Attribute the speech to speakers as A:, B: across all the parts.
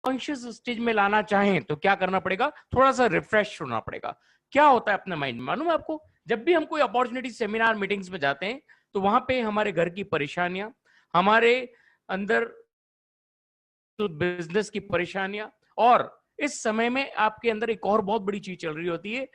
A: Conscious stage में लाना चाहें तो क्या करना पड़ेगा, थोड़ा सा रिफ्रेश होना पड़ेगा। क्या होता है अपने माइंड में, मालूम है आपको, जब भी हम कोई अपॉर्चुनिटी सेमिनार मीटिंग्स में जाते हैं तो वहां पे हमारे घर की परेशानियां, हमारे अंदर बिजनेस की परेशानियां, और इस समय में आपके अंदर एक और बहुत बड़ी चीज चल रही होती है,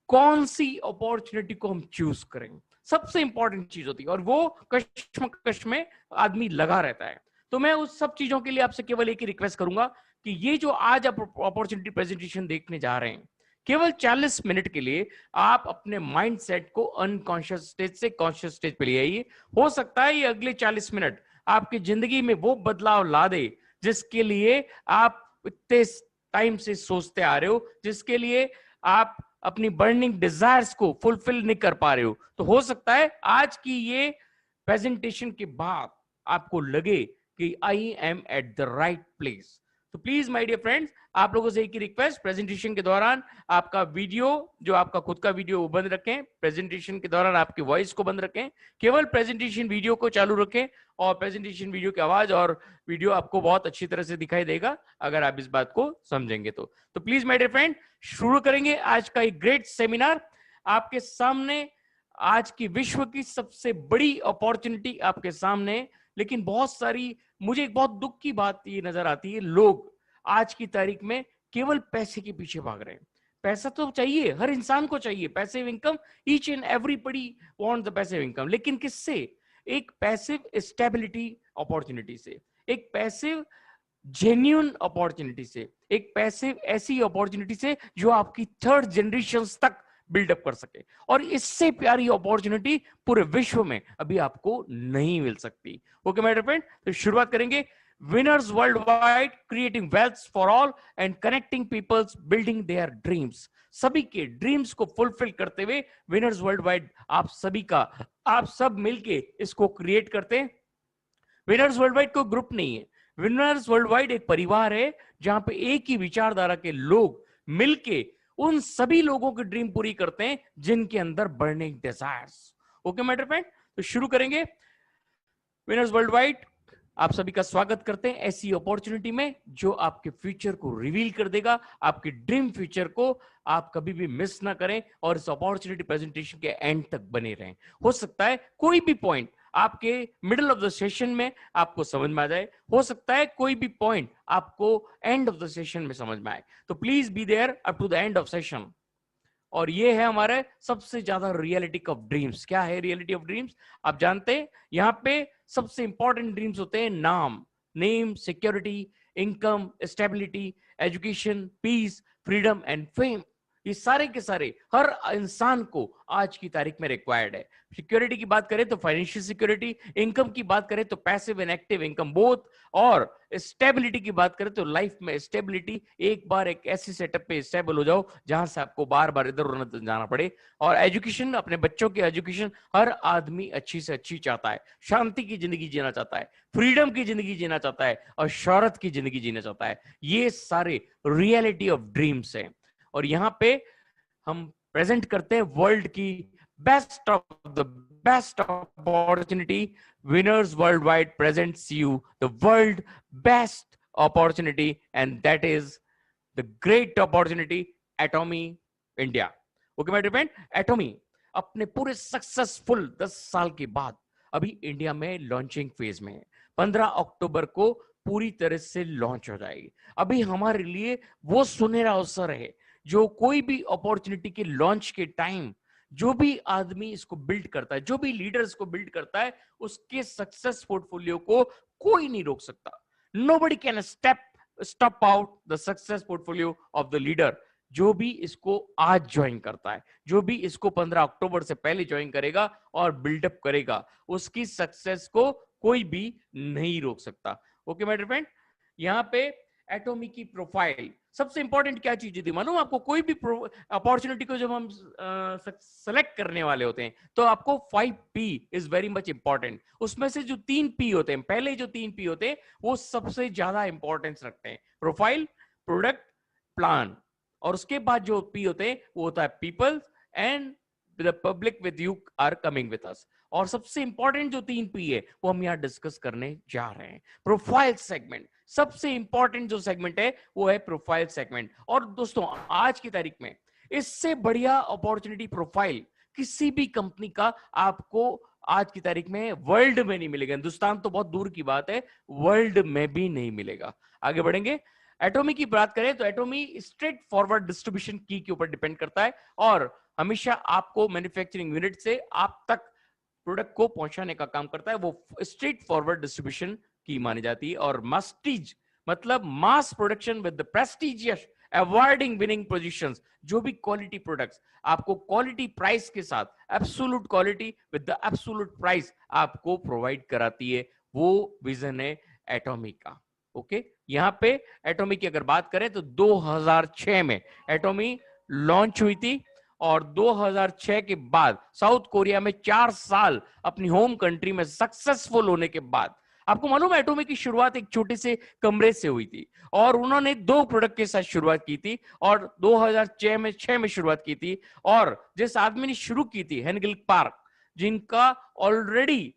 A: कौन सी अपॉर्चुनिटी को हम चूज करेंगे, सबसे इंपॉर्टेंट चीज होती है, और वो कश्मकश में आदमी लगा रहता है। तो मैं उस सब चीजों के लिए आपसे केवल एक ही रिक्वेस्ट करूंगा कि ये जो आज आप अपॉर्चुनिटी प्रेजेंटेशन देखने जा रहे हैं, केवल 40 मिनट के लिए आप अपने माइंड सेट को अनकॉन्शियस स्टेज से कॉन्शियस स्टेज पे ले आइए। हो सकता है ये अगले 40 मिनट आपकी जिंदगी में वो बदलाव ला दे जिसके लिए आप इतने टाइम से सोचते आ रहे हो, जिसके लिए आप अपनी बर्निंग डिजायर्स को फुलफिल नहीं कर पा रहे हो। तो हो सकता है आज की ये प्रेजेंटेशन के बाद आपको लगे कि I am at the right place. तो प्लीज माय डियर फ्रेंड्स, आप लोगों से एक ही रिक्वेस्ट, प्रेजेंटेशन के दौरान आपका वीडियो, जो आपका खुद का वीडियो, वो बंद रखें। प्रेजेंटेशन के दौरान आपकी वॉइस को बंद रखें, केवल प्रेजेंटेशन वीडियो को चालू रखें, और प्रेजेंटेशन वीडियो की आवाज और वीडियो आपको बहुत अच्छी तरह से दिखाई देगा अगर आप इस बात को समझेंगे तो प्लीज माय डियर फ्रेंड, शुरू करेंगे आज का एक ग्रेट सेमिनार। आपके सामने आज की विश्व की सबसे बड़ी अपॉर्चुनिटी आपके सामने, लेकिन बहुत सारी, मुझे एक बहुत दुख की बात ये नजर आती है, लोग आज की तारीख में केवल पैसे के पीछे भाग रहे हैं। पैसा तो चाहिए, हर इंसान को चाहिए passive income, each and everybody want the passive income, लेकिन किससे? एक पैसिव स्टेबिलिटी अपॉर्चुनिटी से, एक पैसिव जेन्युइन अपॉर्चुनिटी से, एक पैसिव ऐसी अपॉर्चुनिटी से जो आपकी थर्ड जनरेशन तक बिल्डअप कर सके। और इससे प्यारी अपॉर्चुनिटी पूरे विश्व में अभी आपको नहीं मिल सकती। ओके माय डियर फ्रेंड, तो शुरुआत करेंगे। Winners world wide, creating wealth for all and connecting peoples, building their dreams. सभी के ड्रीम्स को फुलफिल करते हुए विनर्स वर्ल्ड वाइड आप सभी का, आप सब मिलके इसको क्रिएट करते हैं। विनर्स वर्ल्ड वाइड कोई ग्रुप नहीं है, विनर्स वर्ल्ड वाइड एक परिवार है जहां पे एक ही विचारधारा के लोग मिलके उन सभी लोगों की ड्रीम पूरी करते हैं जिनके अंदर burning desires. Okay my dear friend, तो शुरू करेंगे। विनर्स वर्ल्ड वाइड आप सभी का स्वागत करते हैं ऐसी अपॉर्चुनिटी में जो आपके फ्यूचर को रिवील कर देगा, आपके ड्रीम फ्यूचर को आप कभी भी मिस ना करें और इस अपॉर्चुनिटी प्रेजेंटेशन के एंड तक बने रहें। हो सकता है कोई भी पॉइंट आपके मिडिल ऑफ द सेशन में आपको समझ में आ जाए, हो सकता है कोई भी पॉइंट आपको एंड ऑफ द सेशन में समझ में आए, तो please be there up to the end of session. और ये है हमारे सबसे ज्यादा रियलिटी ऑफ ड्रीम्स। क्या है रियलिटी ऑफ ड्रीम्स? आप जानते हैं यहां पे सबसे इंपॉर्टेंट ड्रीम्स होते हैं नाम, name, security, income, stability, education, peace, freedom and fame. ये सारे के सारे हर इंसान को आज की तारीख में रिक्वायर्ड है। सिक्योरिटी की बात करें तो फाइनेंशियल सिक्योरिटी, इनकम की बात करें तो passive and active income both, और स्टेबिलिटी की बात करें तो लाइफ में स्टेबिलिटी, एक बार एक ऐसी सेटअप पे स्टेबल हो जाओ जहां से आपको बार बार इधर उधर जाना पड़े। और एजुकेशन, अपने बच्चों की एजुकेशन, हर आदमी अच्छी से अच्छी चाहता है, शांति की जिंदगी जीना चाहता है, फ्रीडम की जिंदगी जीना चाहता है, और शौहरत की जिंदगी जीना चाहता है। ये सारे रियलिटी ऑफ ड्रीम्स हैं, और यहां पे हम प्रेजेंट करते हैं वर्ल्ड की best of the best opportunity. Winners world wide presents you the world best opportunity, and that is the great opportunity Atomy India. Okay my dear friend, Atomy अपने पूरे सक्सेसफुल 10 साल के बाद अभी इंडिया में लॉन्चिंग फेज में है। 15 अक्टूबर को पूरी तरह से लॉन्च हो जाएगी। अभी हमारे लिए वो सुनहरा अवसर है, जो कोई भी अपॉर्चुनिटी के लॉन्च के टाइम जो भी आदमी इसको बिल्ड करता है, जो भी लीडर इसको बिल्ड करता है, उसके सक्सेस पोर्टफोलियो को कोई नहीं रोक सकता। Nobody can stop out the success portfolio of the leader. जो भी इसको आज ज्वाइन करता है, जो भी इसको 15 अक्टूबर से पहले ज्वाइन करेगा और बिल्डअप करेगा, उसकी सक्सेस को कोई भी नहीं रोक सकता। ओके माय डियर फ्रेंड, यहाँ पे एटॉमी की प्रोफाइल सबसे इंपॉर्टेंट क्या चीज थी मालूम आपको? कोई भी अपॉर्चुनिटी को जब हम सेलेक्ट करने वाले होते हैं तो आपको 5P is very much important. उसमें से जो 3P होते हैं, पहले जो 3P होते हैं वो सबसे ज्यादा इंपॉर्टेंस रखते हैं, प्रोफाइल, प्रोडक्ट, प्लान। और उसके बाद जो P होते हैं वो होता है people and the public with you are coming with us. और सबसे इंपॉर्टेंट जो 3P है वो हम यहाँ डिस्कस करने जा रहे हैं। प्रोफाइल सेगमेंट सबसे इंपॉर्टेंट जो सेगमेंट है वो है प्रोफाइल सेगमेंट। और दोस्तों आज की तारीख में इससे बढ़िया अपॉर्चुनिटी प्रोफाइल किसी भी कंपनी का आपको आज की तारीख में वर्ल्ड में नहीं मिलेगा। हिंदुस्तान तो बहुत दूर की बात है, वर्ल्ड में भी नहीं मिलेगा। आगे बढ़ेंगे। एटॉमी की बात करें तो एटॉमी स्ट्रेट फॉरवर्ड डिस्ट्रीब्यूशन की के ऊपर डिपेंड करता है और हमेशा आपको मैन्युफैक्चरिंग यूनिट से आप तक प्रोडक्ट को पहुंचाने का काम करता है। वो स्ट्रेट फॉरवर्ड डिस्ट्रीब्यूशन की मानी जाती है। और मस्टीज मतलब mass production with the prestigious avoiding winning positions, जो भी क्वालिटी प्रोडक्ट्स आपको क्वालिटी प्राइस के साथ absolute quality with the absolute price आपको प्रोवाइड कराती है, वो विजन है एटॉमी का। ओके, यहां पे एटॉमी की अगर बात करें तो 2006 में एटॉमी लॉन्च हुई थी और 2006 के बाद साउथ कोरिया में 4 साल अपनी होम कंट्री में सक्सेसफुल होने के बाद, आपको मालूम है एटॉमी की शुरुआत एक छोटे से कमरे से हुई थी और उन्होंने 2 प्रोडक्ट के साथ शुरुआत की थी और 2006 में शुरुआत की थी। और जिस आदमी ने शुरू की थी हेनगिल पार्क, जिनका already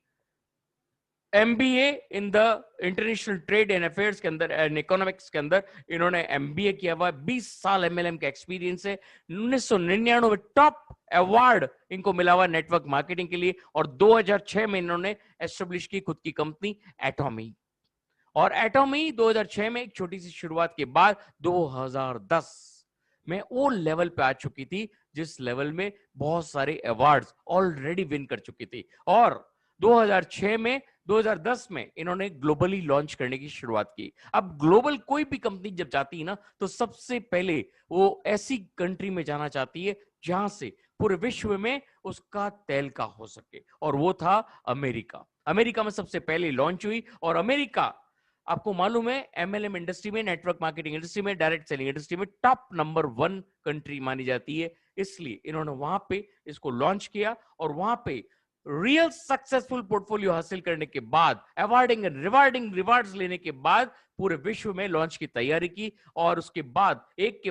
A: MBA in the international trade and affairs के अंदर एंड इकोनॉमिक्स के अंदर इन्होंने एमबीए किया हुआ, 20 साल एमएलएम का एक्सपीरियंस है। 1999 में टॉप अवार्ड इनको मिला हुआ नेटवर्क मार्केटिंग के लिए और 2006 में इन्होंने एस्टेब्लिश की खुद की कंपनी एटॉमी। और एटॉमी 2006 में एक छोटी सी शुरुआत के बाद 2010 में वो लेवल पे आ चुकी थी जिस लेवल में बहुत सारे अवार्ड्स ऑलरेडी विन कर चुकी थी। और 2006 में 2010 में इन्होंने ग्लोबली लॉन्च करने की शुरुआत की। अब ग्लोबल कोई भी कंपनी जब जाती है ना तो सबसे पहले वो ऐसी कंट्री में जाना चाहती है जहां से पूरे विश्व में उसका तहलका हो सके, और वो था अमेरिका। अमेरिका में सबसे पहले लॉन्च हुई और अमेरिका आपको मालूम है एमएलएम इंडस्ट्री में, नेटवर्क मार्केटिंग इंडस्ट्री में, डायरेक्ट सेलिंग इंडस्ट्री में टॉप नंबर 1 कंट्री मानी जाती है। इसलिए इन्होंने वहां पे इसको लॉन्च किया और वहां पे रियल सक्सेसफुल पोर्टफोलियो हासिल करने के बाद, अवार्डिंग एंड रिवार्ड्स लेने के बाद पूरे विश्व में लॉन्च की तैयारी की। और उसके बाद एक के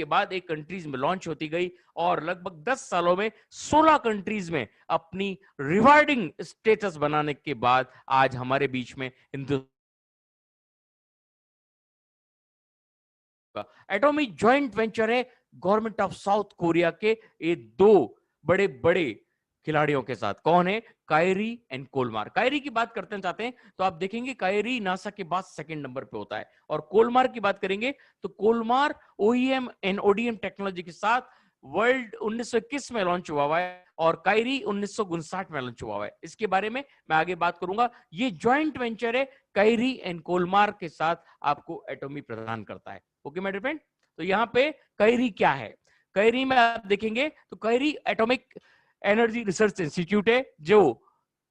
A: बाद एक कंट्रीज में लॉन्च होती गई और लगभग 10 सालों में 16 कंट्रीज में अपनी रिवार्डिंग स्टेटस बनाने के बाद आज हमारे बीच में हिंदुस्तान एटॉमी जॉइंट वेंचर है गवर्नमेंट ऑफ साउथ कोरिया के ये 2 बड़े बड़े खिलाड़ियों के साथ। कौन है? Kairi and कोलमार। कायरी की बात करते चाहते हैं तो आप देखेंगे कायरी नासा के बाद सेकंड नंबर पे होता है और कोलमार की बात करेंगे तो कोलमार ओईएम एंड ओडीएम टेक्नोलॉजी के साथ वर्ल्ड 1921 में लॉन्च हुआ है और कायरी 1959 में लॉन्च हुआ है। इसके बारे में मैं आगे बात करूंगा। ये जॉइंट वेंचर है कायरी एंड कोलमार के साथ आपको एटॉमी प्रदान करता है। ओके मेरे फ्रेंड, तो यहाँ पे कायरी क्या है? कायरी में आप देखेंगे तो Kairi atomic energy research institute है जो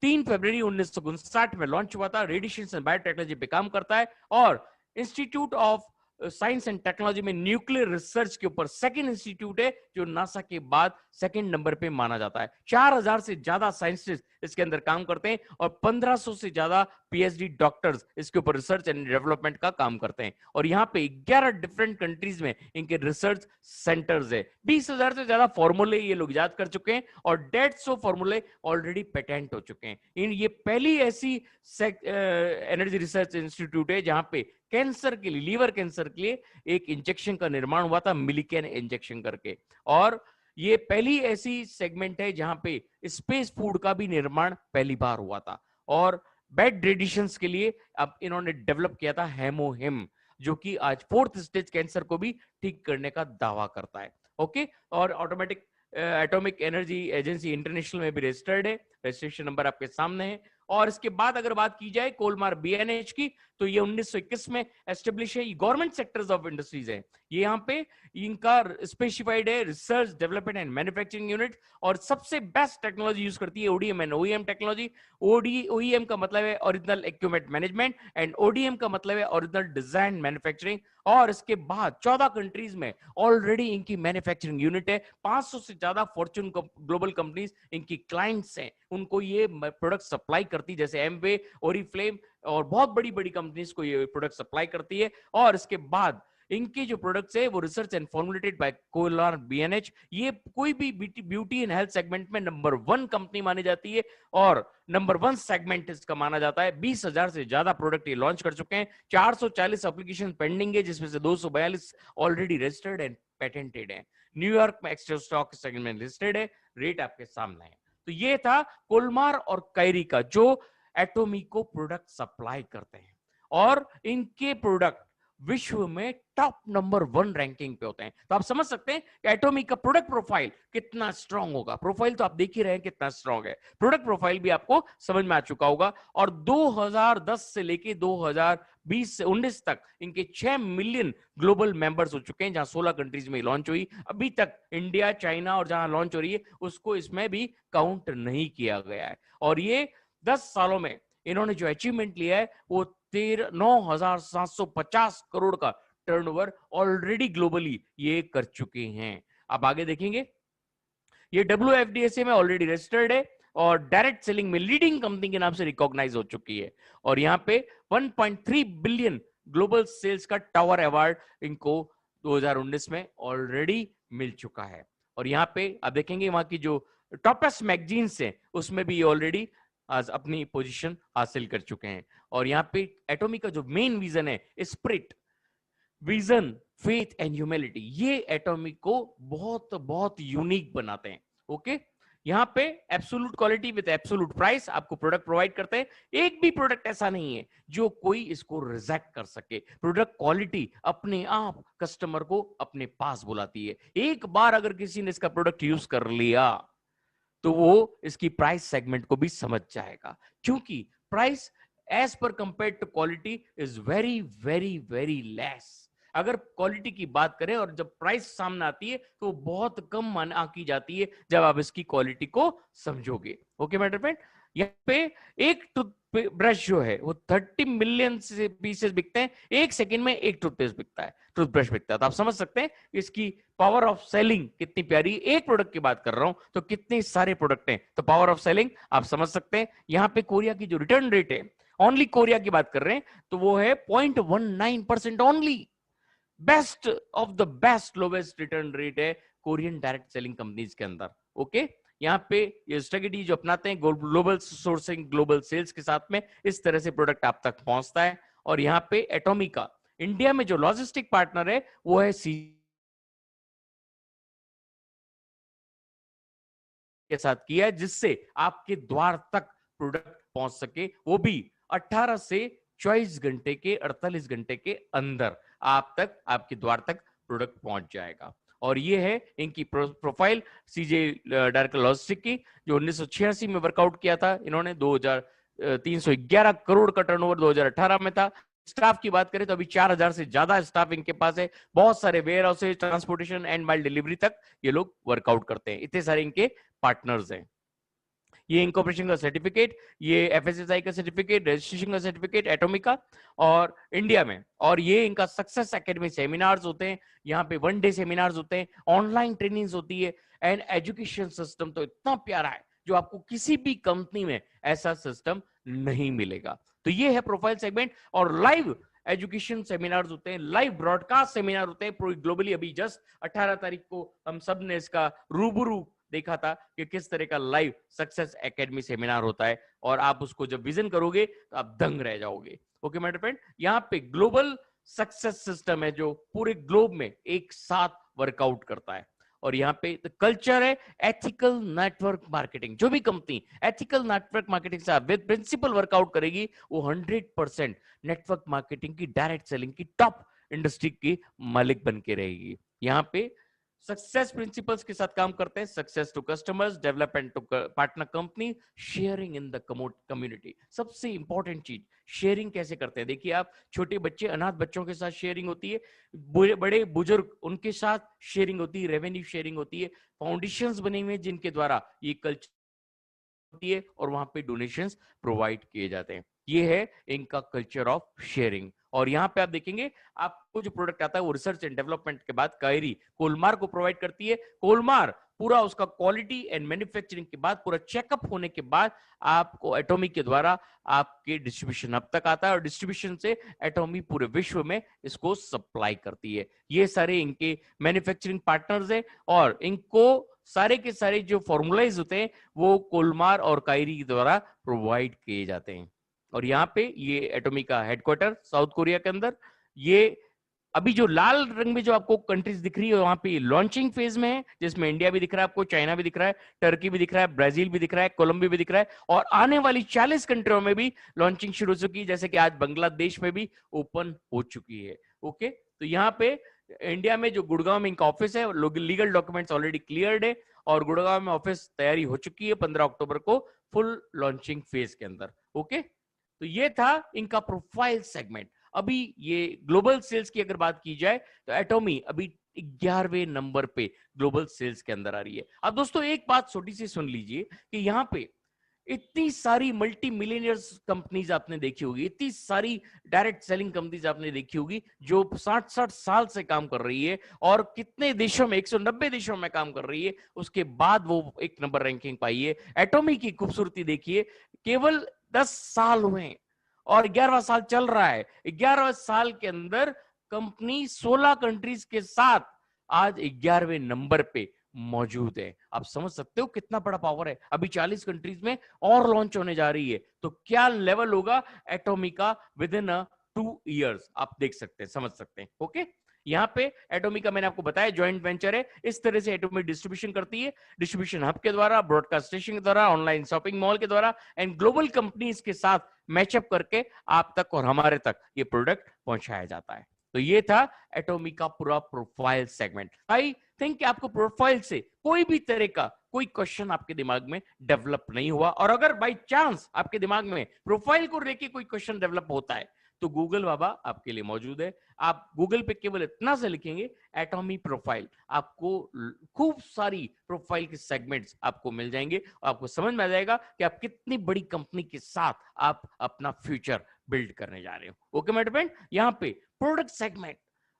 A: 3 फरवरी 1959 में लॉन्च हुआ था। रेडिएशन एंड बायोटेक्नोलॉजी पे काम करता है और institute of science and technology में न्यूक्लियर रिसर्च के ऊपर सेकंड इंस्टीट्यूट है जो नासा के बाद सेकंड नंबर पे माना जाता है। 4000 से ज्यादा साइंटिस्ट इसके अंदर काम करते हैं और 1500 से ज्यादा पीएचडी डॉक्टर्स इसके ऊपर रिसर्च एंड डेवलपमेंट का काम करते हैं। और यहाँ पे 11 डिफरेंट कंट्रीज में इनके रिसर्च सेंटर्स है। 20,000 से ज्यादा फॉर्मूले ये लोग याद कर चुके हैं और 150 फॉर्मूले ऑलरेडी पेटेंट हो चुके हैं। ये पहली ऐसी एनर्जी रिसर्च इंस्टीट्यूट है जहां पे कैंसर के लिए, लीवर कैंसर के लिए एक इंजेक्शन का निर्माण हुआ था मिलिकेन इंजेक्शन करके। और ये पहली ऐसी सेगमेंट है जहां पे स्पेस फूड का भी निर्माण पहली बार हुआ था। और बेड रेडिएशंस के लिए अब इन्होंने डेवलप किया था हेमोहिम, जो कि आज 4th स्टेज कैंसर को भी ठीक करने का दावा करता है। ओके, और automatic atomic energy agency international में भी रजिस्टर्ड है। रजिस्ट्रेशन नंबर आपके सामने है। और इसके बाद अगर बात की जाए कोलमार बीएनएच की तो ये 1921 में एस्टेब्लिश है। ये गवर्नमेंट सेक्टर्स ऑफ इंडस्ट्रीज है। ये यहाँ पे इनका स्पेसिफाइड है research development and manufacturing unit और सबसे बेस्ट टेक्नोलॉजी यूज करती है ODM and OEM technology. OEM का मतलब है original equipment management and ODM का मतलब है ओरिजिनल डिजाइन मैन्युफैक्चरिंग। और इसके बाद 14 कंट्रीज में ऑलरेडी इनकी मैन्युफैक्चरिंग यूनिट है। 500 से ज्यादा फॉर्च्यून ग्लोबल कंपनीज इनकी क्लाइंट्स हैं, उनको ये प्रोडक्ट सप्लाई करती, जैसे एमवे, ओरिफ्लेम और बहुत बड़ी बड़ी कंपनीज को ये प्रोडक्ट सप्लाई करती है। और इसके बाद इनके जो प्रोडक्ट्स है वो रिसर्च एंड फॉर्मुलेटेड बाय कोलार बीएनएच। ये कोई भी ब्यूटी एंड हेल्थ सेगमेंट में नंबर 1 कंपनी मानी जाती है और नंबर 1 सेगमेंट इसका माना जाता है। 20,000 से ज्यादा प्रोडक्ट ये लॉन्च कर चुके हैं। 440 एप्लीकेशन पेंडिंग है, जिसमें से 242 ऑलरेडी रजिस्टर्ड एंड पेटेंटेड है। न्यूयॉर्क में एक्सचेंज स्टॉक एक्सचेंज में लिस्टेड है। रेट आपके सामने है। तो ये था कोलमार और कायरी का, जो एटॉमी को प्रोडक्ट सप्लाई करते हैं और इनके प्रोडक्ट विश्व में टॉप नंबर 1 रैंकिंग पे होते हैं। तो आप समझ सकते हैं कि एटॉमी का प्रोडक्ट प्रोफाइल कितना स्ट्रांग होगा। प्रोफाइल तो आप देख ही रहे हैं कितना स्ट्रांग है, प्रोडक्ट प्रोफाइल भी आपको समझ में आ चुका होगा। और 2010 से लेके 2020 से 19 तक इनके 6 मिलियन ग्लोबल मेंबर्स हो चुके हैं, जहां 16 कंट्रीज में लॉन्च हुई। अभी तक इंडिया, चाइना और जहां लॉन्च हो रही है उसको इसमें भी काउंट नहीं किया गया है। और ये 10 सालों में इन्होंने जो अचीवमेंट लिया है वो 9,750 करोड़ का टर्नओवर ऑलरेडी ग्लोबली ये कर चुके हैं। आप आगे देखेंगे, ये WFDSA में ऑलरेडी रजिस्टर्ड है और डायरेक्ट सेलिंग में लीडिंग कंपनी के नाम से रिकॉग्नाइज हो चुकी है। और यहाँ पे 1.3 बिलियन ग्लोबल सेल्स का टावर अवार्ड इनको 2019 में ऑलरेडी मिल चुका है। और यहाँ पे आप देखेंगे वहां की जो टॉपेस्ट मैगजीन्स हैं उसमें भी ऑलरेडी आज अपनी पोजीशन हासिल कर चुके हैं। और यहाँ पे एटॉमी का जो मेन विजन है, spirit, vision, faith and humility, ये एटॉमी को बहुत बहुत यूनिक बनाते हैं। ओके, यहाँ पे absolute quality with absolute price आपको प्रोडक्ट प्रोवाइड करते हैं। एक भी प्रोडक्ट ऐसा नहीं है जो कोई इसको रिजेक्ट कर सके। प्रोडक्ट क्वालिटी अपने आप कस्टमर को अपने पास बुलाती है। एक बार अगर किसी ने इसका प्रोडक्ट यूज कर लिया तो वो इसकी प्राइस सेगमेंट को भी समझ जाएगा, क्योंकि price as per compare to quality is very very very less. अगर क्वालिटी की बात करें और जब प्राइस सामने आती है तो बहुत कम माना की जाती है जब आप इसकी क्वालिटी को समझोगे। ओके माय डियर फ्रेंड, यहाँ पे एक टूथब्रश जो है वो 30 मिलियन से पीसेस बिकते हैं। एक सेकंड में एक टूथपेस्ट बिकता है, टूथब्रश बिकता है। तो आप समझ सकते हैं इसकी पावर ऑफ सेलिंग कितनी प्यारी। एक प्रोडक्ट की बात कर रहा हूं तो कितने सारे प्रोडक्ट हैं, तो पावर ऑफ सेलिंग आप समझ सकते हैं। यहाँ पे कोरिया की जो रिटर्न रेट है, ओनली कोरिया की बात कर रहे हैं, तो वो है 0.19% only. Best of the best lowest return rate है कोरियन डायरेक्ट सेलिंग कंपनीज के अंदर। ओके, यहाँ पे ये स्ट्रेटेजी जो अपनाते हैं ग्लोबल सोर्सिंग, ग्लोबल सेल्स के साथ में, इस तरह से प्रोडक्ट आप तक पहुंचता है। और यहाँ पे एटॉमी का इंडिया में जो लॉजिस्टिक पार्टनर है वो है सी के साथ किया है, जिससे आपके द्वार तक प्रोडक्ट पहुंच सके, वो भी 18 से 24 घंटे के, 48 घंटे के अंदर आप तक, आपके द्वार तक प्रोडक्ट पहुंच जाएगा। और ये है इनकी प्रोफाइल सीजे डायरेक्टर लॉजिस्टिक की, जो 1986 में वर्कआउट किया था इन्होंने। 311 करोड़ का टर्नओवर 2018 में था। स्टाफ की बात करें तो अभी 4,000 से ज्यादा स्टाफ इनके पास है। बहुत सारे warehouses, transportation and mile delivery तक ये लोग वर्कआउट करते हैं। इतने सारे इनके पार्टनर्स हैं। ये इनकॉर्पोरेशन का सर्टिफिकेट, ये एफएसएसआई का सर्टिफिकेट, रजिस्ट्रेशन का सर्टिफिकेट एटॉमी का, और इंडिया में। और ये इनका सक्सेस एकेडमी सेमिनार्स होते हैं, यहाँ पे 1 डे सेमिनार्स होते हैं, ऑनलाइन ट्रेनिंग्स होती है, एंड एजुकेशन सिस्टम तो इतना प्यारा है जो आपको किसी भी कंपनी में ऐसा सिस्टम नहीं मिलेगा। तो ये है प्रोफाइल सेगमेंट। और लाइव एजुकेशन सेमिनार्स होते हैं, लाइव ब्रॉडकास्ट सेमिनार होते हैं ग्लोबली। अभी जस्ट 18 तारीख को हम सब ने इसका रूबरू देखा था कि किस तरह का लाइव सक्सेस एकेडमी सेमिनार होता है, और आप उसको जब विजन करोगे तो आप दंग रह जाओगे। ओके माय फ्रेंड, यहाँ पे ग्लोबल सक्सेस सिस्टम है जो पूरे ग्लोब में एक साथ वर्कआउट करता है। और यहाँ पे कल्चर है एथिकल नेटवर्क मार्केटिंग। जो भी कंपनी एथिकल नेटवर्क मार्केटिंग से विद प्रिंसिपल वर्कआउट करेगी, वो 100% नेटवर्क मार्केटिंग की, डायरेक्ट सेलिंग की टॉप इंडस्ट्री की मालिक बन के रहेगी। यहाँ पे सक्सेस प्रिंसिपल्स के साथ काम करते हैं। Success to customers, development to partner company, sharing in the community. सबसे इंपॉर्टेंट चीज शेयरिंग कैसे करते हैं। देखिए आप, छोटे बच्चे, अनाथ बच्चों के साथ शेयरिंग होती है, बड़े बुजुर्ग उनके साथ शेयरिंग होती है, रेवेन्यू शेयरिंग होती है, फाउंडेशंस बने हुए जिनके द्वारा ये कल्चर होती है और वहां पे डोनेशंस प्रोवाइड किए जाते हैं। ये है इनका कल्चर ऑफ शेयरिंग। और यहाँ पे आप देखेंगे आपको जो प्रोडक्ट आता है वो रिसर्च एंड डेवलपमेंट के बाद कायरी कोलमार को प्रोवाइड करती है। कोलमार पूरा उसका क्वालिटी एंड मैन्युफैक्चरिंग के बाद पूरा चेकअप होने के बाद आपको एटॉमिक के द्वारा आपके डिस्ट्रीब्यूशन हब तक आता है और डिस्ट्रीब्यूशन से एटॉमिक पूरे विश्व में इसको सप्लाई करती है। ये सारे इनके मैन्युफैक्चरिंग पार्टनर्स हैं और इनको सारे के सारे जो फॉर्मुलाइज होते हैं वो कोलमार और कायरी के द्वारा प्रोवाइड किए जाते हैं। और यहाँ पे ये एटॉमिक का हेडक्वार्टर साउथ कोरिया के अंदर, ये अभी जो लाल रंग में जो आपको कंट्रीज दिख रही है वहां पे लॉन्चिंग फेज में है, जिसमें इंडिया भी दिख रहा है आपको, चाइना भी दिख रहा है, टर्की भी दिख रहा है, ब्राजील भी दिख रहा है, कोलंबिया भी दिख रहा है और आने वाली 40 कंट्रियों में भी लॉन्चिंग शुरू हो चुकी है, जैसे कि आज बांग्लादेश में भी ओपन हो चुकी है। ओके, तो यहाँ पे इंडिया में जो गुड़गांव में इनका ऑफिस है, लीगल डॉक्यूमेंट्स ऑलरेडी क्लियर्ड है और गुड़गांव में ऑफिस तैयारी हो चुकी है 15 अक्टूबर को फुल लॉन्चिंग फेज के अंदर। ओके, तो ये था इनका प्रोफाइल सेगमेंट। अभी ये ग्लोबल सेल्स की अगर बात की जाए तो एटॉमी अभी 11वें नंबर पे ग्लोबल सेल्स के अंदर आ रही है। अब दोस्तों एक बात छोटी सी सुन लीजिए कि यहाँ पे इतनी सारी मल्टी मिलियनियर्स कंपनीज आपने देखी होगी, इतनी सारी डायरेक्ट सेलिंग कंपनीज आपने देखी होगी जो 60-60 साल से काम कर रही है और कितने देशों में 190 देशों में काम कर रही है, उसके बाद वो एक नंबर रैंकिंग पाई है। एटॉमी की खूबसूरती देखिए, केवल 10 साल हुए और 11वां साल चल रहा है। 11वें साल के अंदर कंपनी 16 कंट्रीज के साथ आज 11वें नंबर पे मौजूद है। आप समझ सकते हो कितना बड़ा पावर है। अभी 40 कंट्रीज में और लॉन्च होने जा रही है, तो क्या लेवल होगा एटॉमी का विद इन 2 इयर्स, आप देख सकते हैं, समझ सकते हैं। ओके, यहाँ पे एटॉमी का मैंने आपको बताया जॉइंट वेंचर है। इस तरह से एटॉमी डिस्ट्रीब्यूशन करती है, डिस्ट्रीब्यूशन हब के द्वारा, ब्रॉडकास्ट स्टेशन के द्वारा, ऑनलाइन शॉपिंग मॉल के द्वारा एंड ग्लोबल कंपनीज के साथ मैचअप करके आप तक और हमारे तक ये प्रोडक्ट पहुंचाया जाता है। तो ये था एटॉमी का पूरा प्रोफाइल सेगमेंट। आई थिंक आपको प्रोफाइल से कोई भी तरह का कोई क्वेश्चन आपके दिमाग में डेवलप नहीं हुआ, और अगर बाय चांस आपके दिमाग में प्रोफाइल को लेके कोई क्वेश्चन डेवलप होता है तो गूगल बाबा आपके लिए मौजूद है। आप गूगल पे केवल इतना से लिखेंगे एटॉमी प्रोफाइल, आपको खूब सारी प्रोफाइल के सेगमेंट्स आपको मिल जाएंगे, आपको समझ में आ जाएगा कि आप कितनी बड़ी कंपनी के साथ आप अपना फ्यूचर बिल्ड करने जा रहे हो। ओके मेरे फ्रेंड, यहाँ पे product segment,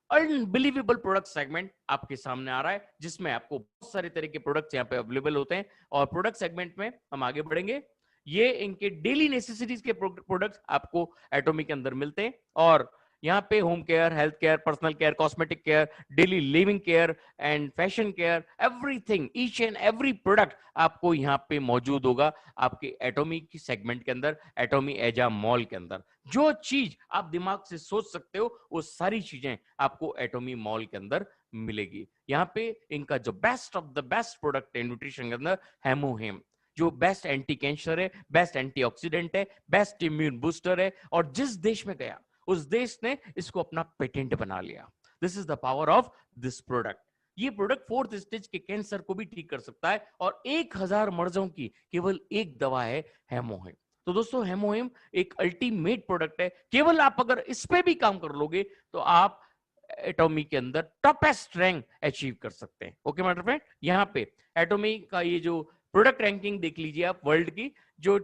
A: unbelievable product segment आपके सामने आ रहा है, जिसमें आपको बहुत सारे तरह के प्रोडक्ट्स यहाँ पे अवेलेबल होते हैं। और प्रोडक्ट सेगमेंट में हम आगे बढ़ेंगे, ये इनके डेली नेसेसिटीज के प्रोडक्ट्स आपको एटॉमी के अंदर मिलते हैं। और यहाँ पे home care, health care, personal care, cosmetic care, daily living care and fashion care, everything, each and every product आपको यहाँ पे मौजूद होगा आपके एटॉमी की सेगमेंट के अंदर, एटॉमी एजा मॉल के अंदर। जो चीज आप दिमाग से सोच सकते हो वो सारी चीजें आपको एटॉमी मॉल के अंदर मिलेगी। यहाँ पे इनका जो best of the best product है न्यूट्रिशन के अंदर, हेमोहेम, जो बेस्ट एंटी कैंसर है, बेस्ट एंटीऑक्सीडेंट है, बेस्ट इम्यून बूस्टर है, और जिस देश में गया उस देश ने इसको अपना पेटेंट बना लिया। This is the power of this product. ये प्रोडक्ट 4th स्टेज के कैंसर को भी ठीक कर सकता है और 1000 मर्जों की केवल एक दवा है हेमोहेम। तो दोस्तों हेमोहेम एक अल्टीमेट प्रोडक्ट है, केवल आप अगर इस पे भी काम कर लोगे तो आप एटॉमी के अंदर टॉपेस्ट रैंक अचीव कर सकते हैं। ओके माय फ्रेंड, यहाँ पे एटॉमी का ये जो प्रोडक्ट रैंकिंग देख लीजिए आप, वर्ल्ड की जो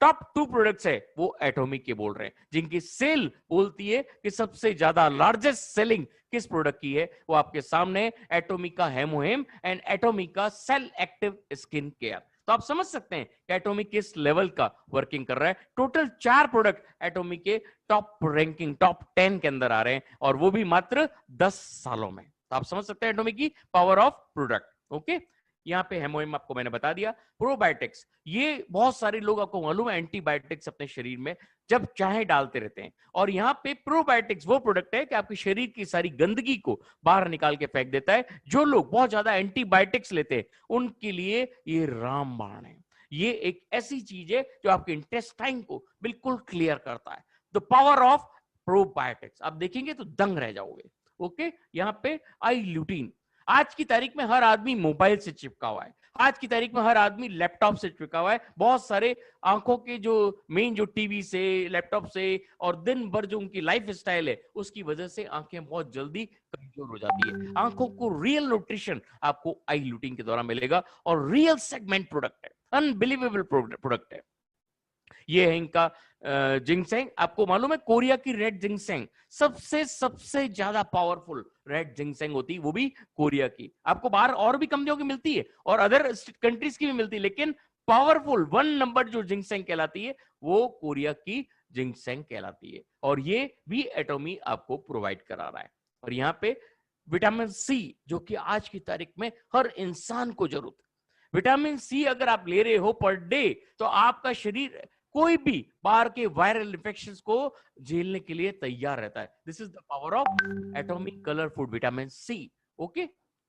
A: टॉप 2 प्रोडक्ट्स है वो एटॉमिक के बोल रहे हैं, जिनकी सेल बोलती है कि सबसे ज्यादा लार्जेस्ट सेलिंग किस प्रोडक्ट की है, वो आपके सामने एटॉमिक का हेमोहेम एंड एटॉमिक का सेल एक्टिव स्किन केयर। तो आप समझ सकते हैं कि एटॉमिक किस लेवल का वर्किंग कर रहा है। टोटल 4 प्रोडक्ट एटॉमिक के टॉप रैंकिंग टॉप 10 के अंदर आ रहे हैं, और वो भी मात्र 10 सालों में। तो आप समझ सकते हैं एटॉमिक की पावर ऑफ प्रोडक्ट। ओके, यहाँ पे हेमोहिम आपको मैंने बता दिया। प्रोबायोटिक्स, ये बहुत सारे लोग आपको मालूम है एंटीबायोटिक्स अपने शरीर में जब चाहे डालते रहते हैं, और यहाँ पे प्रोबायोटिक्स वो प्रोडक्ट है कि आपके शरीर की सारी गंदगी को बाहर निकाल के फेंक देता है। जो लोग बहुत ज्यादा एंटीबायोटिक्स लेते हैं उनके लिए ये रामबाण है। ये एक ऐसी चीज है जो आपके इंटेस्टाइन को बिल्कुल क्लियर करता है। द पावर ऑफ प्रोबायोटिक्स आप देखेंगे तो दंग रह जाओगे। ओके, यहाँ पे आई ल्यूटीन, आज की तारीख में हर आदमी मोबाइल से चिपका हुआ है, आज की तारीख में हर आदमी लैपटॉप से चिपका हुआ है। बहुत सारे आंखों के जो मेन जो टीवी से, लैपटॉप से, और दिन भर जो उनकी लाइफ स्टाइल है उसकी वजह से आंखें बहुत जल्दी कमजोर हो जाती है। आंखों को रियल न्यूट्रिशन आपको आई ल्यूटीन के द्वारा मिलेगा, और रियल सेगमेंट प्रोडक्ट है, अनबिलीवेबल प्रोडक्ट है। ये है इनका जिंगसेंग। आपको मालूम है कोरिया की रेड जिंगसेंग सबसे ज्यादा पावरफुल रेड जिंगसेंग होती है, वो भी कोरिया की। आपको बाहर और भी कंपनियों की मिलती है और अदर कंट्रीज की भी मिलती है, लेकिन पावरफुल 1 नंबर जो जिंगसेंग कहलाती है वो कोरिया की जिंगसेंग कहलाती है। और ये भी एटॉमी आपको प्रोवाइड करा रहा है। और यहाँ पे विटामिन सी, जो कि आज की तारीख में हर इंसान को जरूरत है। विटामिन सी अगर आप ले रहे हो पर डे, तो आपका शरीर कोई भी बाहर के वायरल इन्फेक्शंस को झेलने के लिए तैयार रहता है। This is the power of atomic colour food vitamin C. Okay,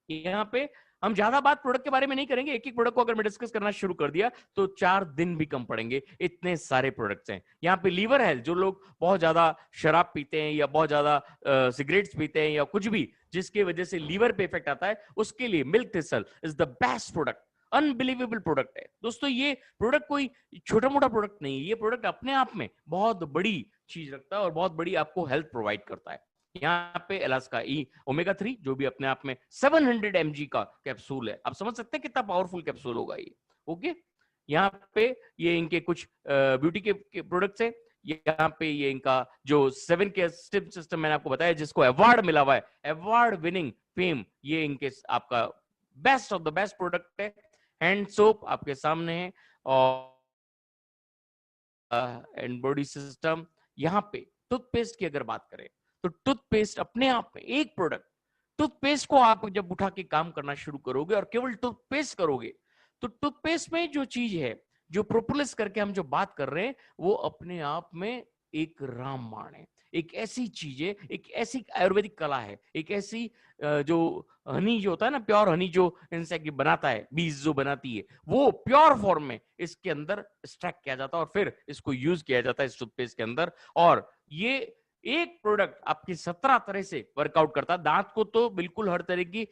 A: यहाँ पे हम ज्यादा बात प्रोडक्ट के बारे में नहीं करेंगे। एक एक प्रोडक्ट को अगर मैं डिस्कस करना शुरू कर दिया तो 4 दिन भी कम पड़ेंगे, इतने सारे प्रोडक्ट्स हैं। यहाँ पे लीवर हेल्थ, जो लोग बहुत ज्यादा शराब पीते हैं या बहुत ज्यादा सिगरेट्स पीते हैं या कुछ भी जिसकी वजह से लीवर पे इफेक्ट आता है, उसके लिए milk thistle is the best product. Unbelievable product है दोस्तों। ये प्रोडक्ट कोई छोटा मोटा प्रोडक्ट नहीं है, ये प्रोडक्ट अपने आप में बहुत बड़ी चीज रखता है और बहुत बड़ी आपको हेल्थ प्रोवाइड करता है। यहाँ पे एलास्का ई ओमेगा 3 जो भी अपने आप में 700 mg का कैप्सूल है। आप समझ सकते हैं कितना पावरफुल कैप्सूल होगा ये। ओके, यहाँ पे ये इनके कुछ ब्यूटी के प्रोडक्ट्स है। यहाँ पे ये इनका जो 7 के स्टेप सिस्टम मैंने आपको बताया, जिसको अवार्ड मिला हुआ है, अवार्ड विनिंग फेम, ये इनके आपका best of the best product है। हैंड सोप आपके सामने है और एंड बॉडी सिस्टम। यहाँ पे टूथपेस्ट की अगर बात करें तो टूथपेस्ट अपने आप में एक प्रोडक्ट। टूथपेस्ट को आप जब उठा के काम करना शुरू करोगे और केवल टूथपेस्ट करोगे, तो टूथपेस्ट में जो चीज है, जो प्रोपोलिस करके हम जो बात कर रहे हैं, वो अपने आप में एक रामबाण है। एक ऐसी चीज है, एक ऐसी आयुर्वेदिक कला है, एक ऐसी जो हनी जो होता है ना, प्योर हनी जो इंसेक्ट बनाता है, बीज जो बनाती है, वो प्योर फॉर्म में इसके अंदर एक्सट्रैक्ट किया जाता है और फिर इसको यूज किया जाता है इस टूथपेस्ट के अंदर। और ये एक प्रोडक्ट आपकी 17 तरह से वर्कआउट करता है। दांत को तो बिल्कुल हर तरह की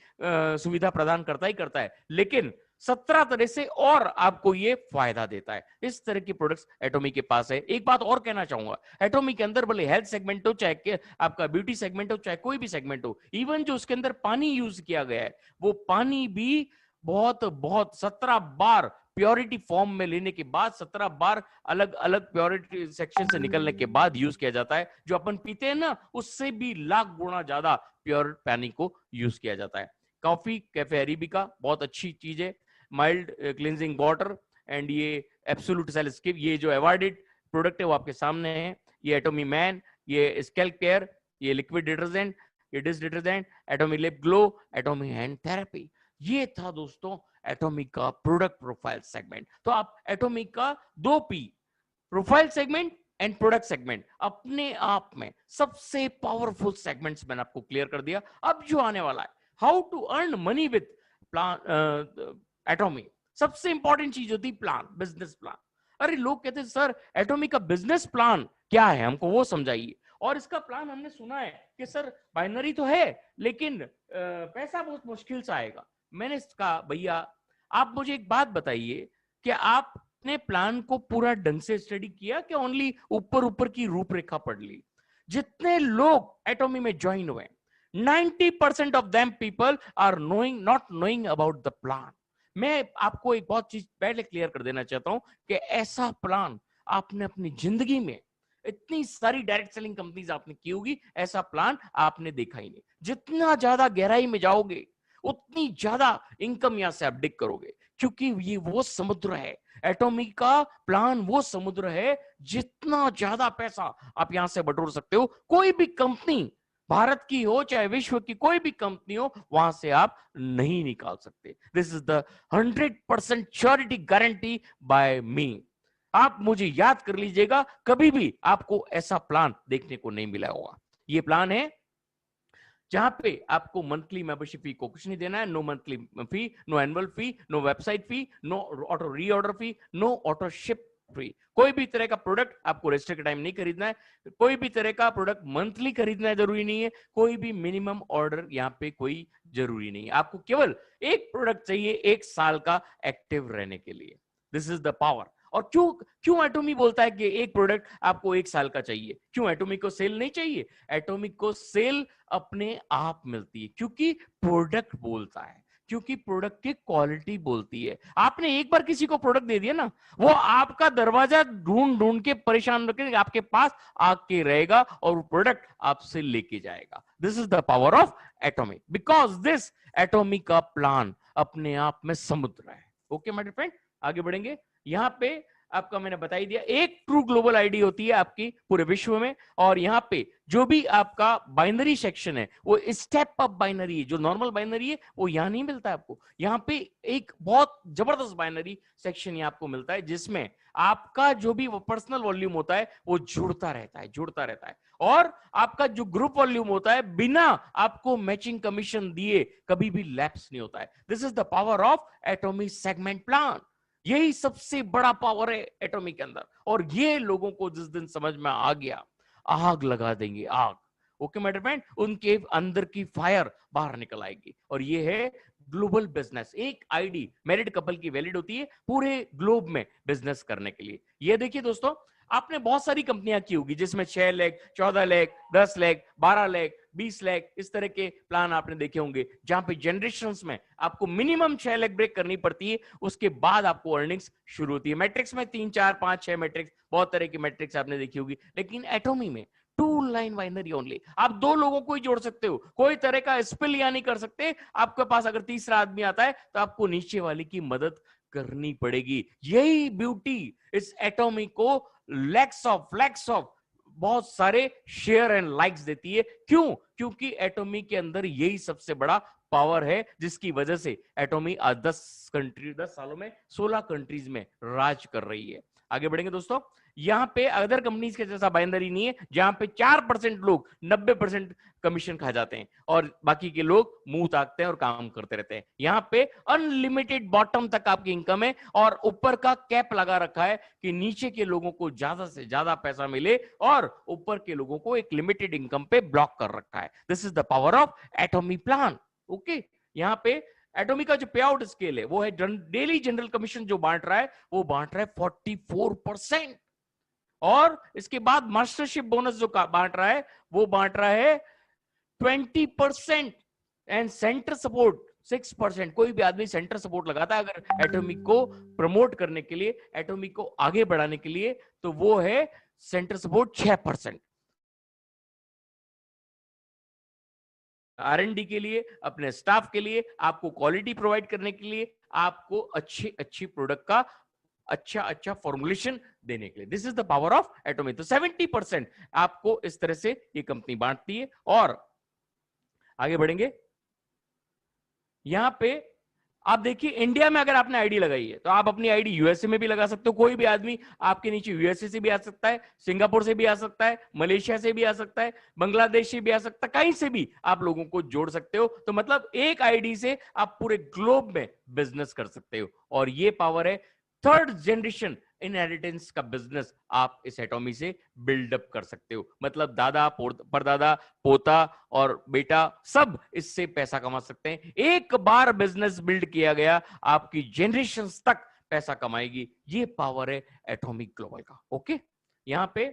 A: सुविधा प्रदान करता ही करता है, लेकिन 17 तरह से और आपको ये फायदा देता है। इस तरह की प्रोडक्ट्स एटॉमी के पास है। एक बात और कहना चाहूंगा, एटॉमी के अंदर भले हेल्थ सेगमेंट हो, चाहे आपका ब्यूटी सेगमेंट हो, चाहे कोई भी सेगमेंट हो, इवन जो उसके अंदर पानी यूज किया गया है, वो पानी भी बहुत बहुत 17 बार प्योरिटी फॉर्म में लेने के बाद, 17 बार अलग अलग प्योरिटी सेक्शन से निकलने के बाद यूज किया जाता है। जो अपन पीते हैं ना, उससे भी लाख गुना ज्यादा प्योर पानी को यूज किया जाता है। कॉफी कैफे अरेबिका बहुत अच्छी चीज है। माइल्ड क्लींजिंग वाटर एंड ये एब्सोल्यूट सेल स्किप, ये जो अवार्डेड प्रोडक्ट है वो आपके सामने है। ये एटॉमी मैन, ये स्कैल्प केयर, ये लिक्विड डिटर्जेंट, ये dish detergent, एटॉमी lip glow, एटॉमी hand therapy. ये था दोस्तों एटॉमी का प्रोडक्ट प्रोफाइल सेगमेंट। तो आप एटॉमी का 2P, profile segment and product segment, अपने आप में सबसे पावरफुल सेगमेंट्स मैंने आपको क्लियर कर दिया। अब जो आने वाला है, how to earn money with plan Atomy, सबसे इंपॉर्टेंट चीज होती है प्लान, बिजनेस प्लान। अरे लोग कहते हैं सर एटॉमी का बिजनेस प्लान क्या है, हमको वो समझाइए। और इसका प्लान हमने सुना है कि सर बाइनरी तो है, लेकिन पैसा बहुत मुश्किल से आएगा। मैंने कहा भैया आप मुझे एक बात बताइए कि आपने प्लान को पूरा ढंग से स्टडी किया कि ओनली ऊपर ऊपर की रूपरेखा पढ़ ली? जितने लोग एटॉमी में ज्वाइन हुए, 90% of them people are knowing not knowing about the plan. मैं आपको एक बहुत चीज पहले क्लियर कर देना चाहता हूं कि ऐसा प्लान आपने अपनी जिंदगी में, इतनी सारी डायरेक्ट सेलिंग कंपनीज आपने की होगी, ऐसा प्लान आपने देखा ही नहीं। जितना ज्यादा गहराई में जाओगे उतनी ज्यादा इनकम यहां से आप डिग करोगे, क्योंकि ये वो समुद्र है। एटॉमी का प्लान वो समुद्र है, जितना ज्यादा पैसा आप यहां से बटोर सकते हो। कोई भी कंपनी, भारत की हो चाहे विश्व की कोई भी कंपनी हो, वहां से आप नहीं निकाल सकते। This is the 100% surety guarantee by me. आप मुझे याद कर लीजिएगा, कभी भी आपको ऐसा प्लान देखने को नहीं मिला होगा। ये प्लान है जहां पे आपको मंथली मेंबरशिप फी को कुछ नहीं देना है। No monthly fee, no annual fee, no website fee, no auto reorder fee, no auto ship free. कोई भी तरह का प्रोडक्ट आपको रजिस्टर के टाइम नहीं खरीदना है। कोई भी तरह का प्रोडक्ट मंथली खरीदना है जरूरी नहीं है। कोई भी मिनिमम ऑर्डर यहाँ पे कोई जरूरी नहीं है। आपको केवल एक प्रोडक्ट चाहिए 1 साल का एक्टिव रहने के लिए। This is the power. और क्यों एटॉमी बोलता है कि एक प्रोडक्ट आपको 1 साल का चाहिए? क्यों एटॉमिक को सेल नहीं चाहिए? एटॉमिक को सेल अपने आप मिलती है, क्योंकि प्रोडक्ट बोलता है। क्योंकि प्रोडक्ट की क्वालिटी बोलती है। आपने एक बार किसी को प्रोडक्ट दे दिया ना, वो आपका दरवाजा ढूंढ ढूंढ के परेशान रखेगा, आपके पास आके रहेगा और प्रोडक्ट आपसे लेके जाएगा। This is the power of atomic, because this atomic का प्लान अपने आप में समुद्र है। ओके माय डियर फ्रेंड, आगे बढ़ेंगे। यहां पे आपका मैंने बता ही दिया, एक ट्रू ग्लोबल आईडी होती है आपकी पूरे विश्व में, और यहां पे जो भी आपका बाइनरी सेक्शन है वो स्टेप अप बाइनरी है। जो नॉर्मल बाइनरी है वो यहां नहीं मिलता है आपको, यहां पे एक बहुत जबरदस्त बाइनरी सेक्शन यहां आपको मिलता है, जिसमें आपका जो भी वो पर्सनल वॉल्यूम होता है वो जुड़ता रहता है, जुड़ता रहता है। और आपका जो ग्रुप वॉल्यूम होता है बिना आपको मैचिंग कमीशन दिए कभी भी लैप्स नहीं होता है। This is the power of atomic segment plan. यही सबसे बड़ा पावर है एटॉमिक के अंदर, और ये लोगों को जिस दिन समझ में आ गया, आग लगा देंगे, आग। ओके माय डियर फ्रेंड, उनके अंदर की फायर बाहर निकल आएगी। और ये है ग्लोबल बिजनेस। एक आईडी मैरिड कपल की वैलिड होती है पूरे ग्लोब में बिजनेस करने के लिए। ये देखिए दोस्तों, आपने बहुत सारी कंपनियां की होगी जिसमें 6 लाख, 14 लाख, 10 लाख, 12 लाख, 20 लाख, इस तरह के प्लान आपने देखे होंगे, जहां पे जनरेशंस में आपको मिनिमम 6 लाख ब्रेक करनी पड़ती है, उसके बाद आपको अर्निंग्स शुरू होती है। मैट्रिक्स में 3, 4, 5, 6 मैट्रिक्स, बहुत तरह की मैट्रिक्स आपने देखी होगी, लेकिन एटॉमी में 2 लाइन बाइनरी ओनली। आप 2 लोगों को ही जोड़ सकते हो, कोई तरह का स्पिल या नहीं कर सकते। आपके पास अगर तीसरा आदमी आता है तो आपको नीचे वाले की मदद करनी पड़ेगी। यही ब्यूटी इस एटॉमी को लैक्स ऑफ बहुत सारे शेयर एंड लाइक्स देती है। क्यों? क्योंकि एटॉमी के अंदर यही सबसे बड़ा पावर है, जिसकी वजह से एटॉमी आज 10 सालों में 16 कंट्रीज में राज कर रही है। आगे बढ़ेंगे दोस्तों। यहां पे अदर कंपनीज के जैसा बाइनरी नहीं है, जहां पे 4% लोग 90% कमीशन खा जाते हैं और बाकी के लोग मुंह ताकते हैं और काम करते रहते हैं। यहां पे अनलिमिटेड बॉटम तक आपकी इनकम है, और ऊपर का कैप लगा रखा है कि नीचे के लोगों को ज्यादा से ज्यादा पैसा मिले, और ऊपर के लोगों को एक लिमिटेड इनकम पे ब्लॉक कर रखा है। This is the power of एटॉमी plan. Okay, यहां पे एटॉमी का जो पे आउट स्केल है वो है, डेली जनरल कमीशन जो बांट रहा है वो बांट रहा है 44%, और इसके बाद मास्टरशिप बोनस जो बांट रहा है वो बांट रहा है 20%, एंड सेंटर सपोर्ट 6%। कोई भी आदमी सेंटर सपोर्ट लगाता है अगर एटॉमिक को प्रमोट करने के लिए, एटॉमिक को आगे बढ़ाने के लिए, तो वो है सेंटर सपोर्ट 6%। R&D के लिए, अपने स्टाफ के लिए, आपको क्वालिटी प्रोवाइड करने के लिए, आपको अच्छी प्रोडक्ट का अच्छा फॉर्मुलेशन देने के लिए। This is the power of एटॉमी। तो 70% आपको इस तरह से ये कंपनी बांटती है। और आगे बढ़ेंगे, यहां पे आप देखिए, इंडिया में अगर आपने आईडी लगाई है तो आप अपनी आईडी यूएसए में भी लगा सकते हो। कोई भी आदमी आपके नीचे यूएसए से भी आ सकता है, सिंगापुर से भी आ सकता है, मलेशिया से भी आ सकता है, बांग्लादेश से भी आ सकता है, कहीं से भी आप लोगों को जोड़ सकते हो। तो मतलब एक आईडी से आप पूरे ग्लोब में बिजनेस कर सकते हो, और ये पावर है थर्ड जनरेशन इनहेरिटेंस का बिजनेस आप इस एटॉमी से बिल्डअप कर सकते हो। मतलब दादा, परदादा, पोता और बेटा सब इससे पैसा कमा सकते हैं। एक बार बिजनेस बिल्ड किया गया, आपकी जनरेशंस तक पैसा कमाएगी। ये पावर है एटॉमिक ग्लोबल का। ओके, यहां पे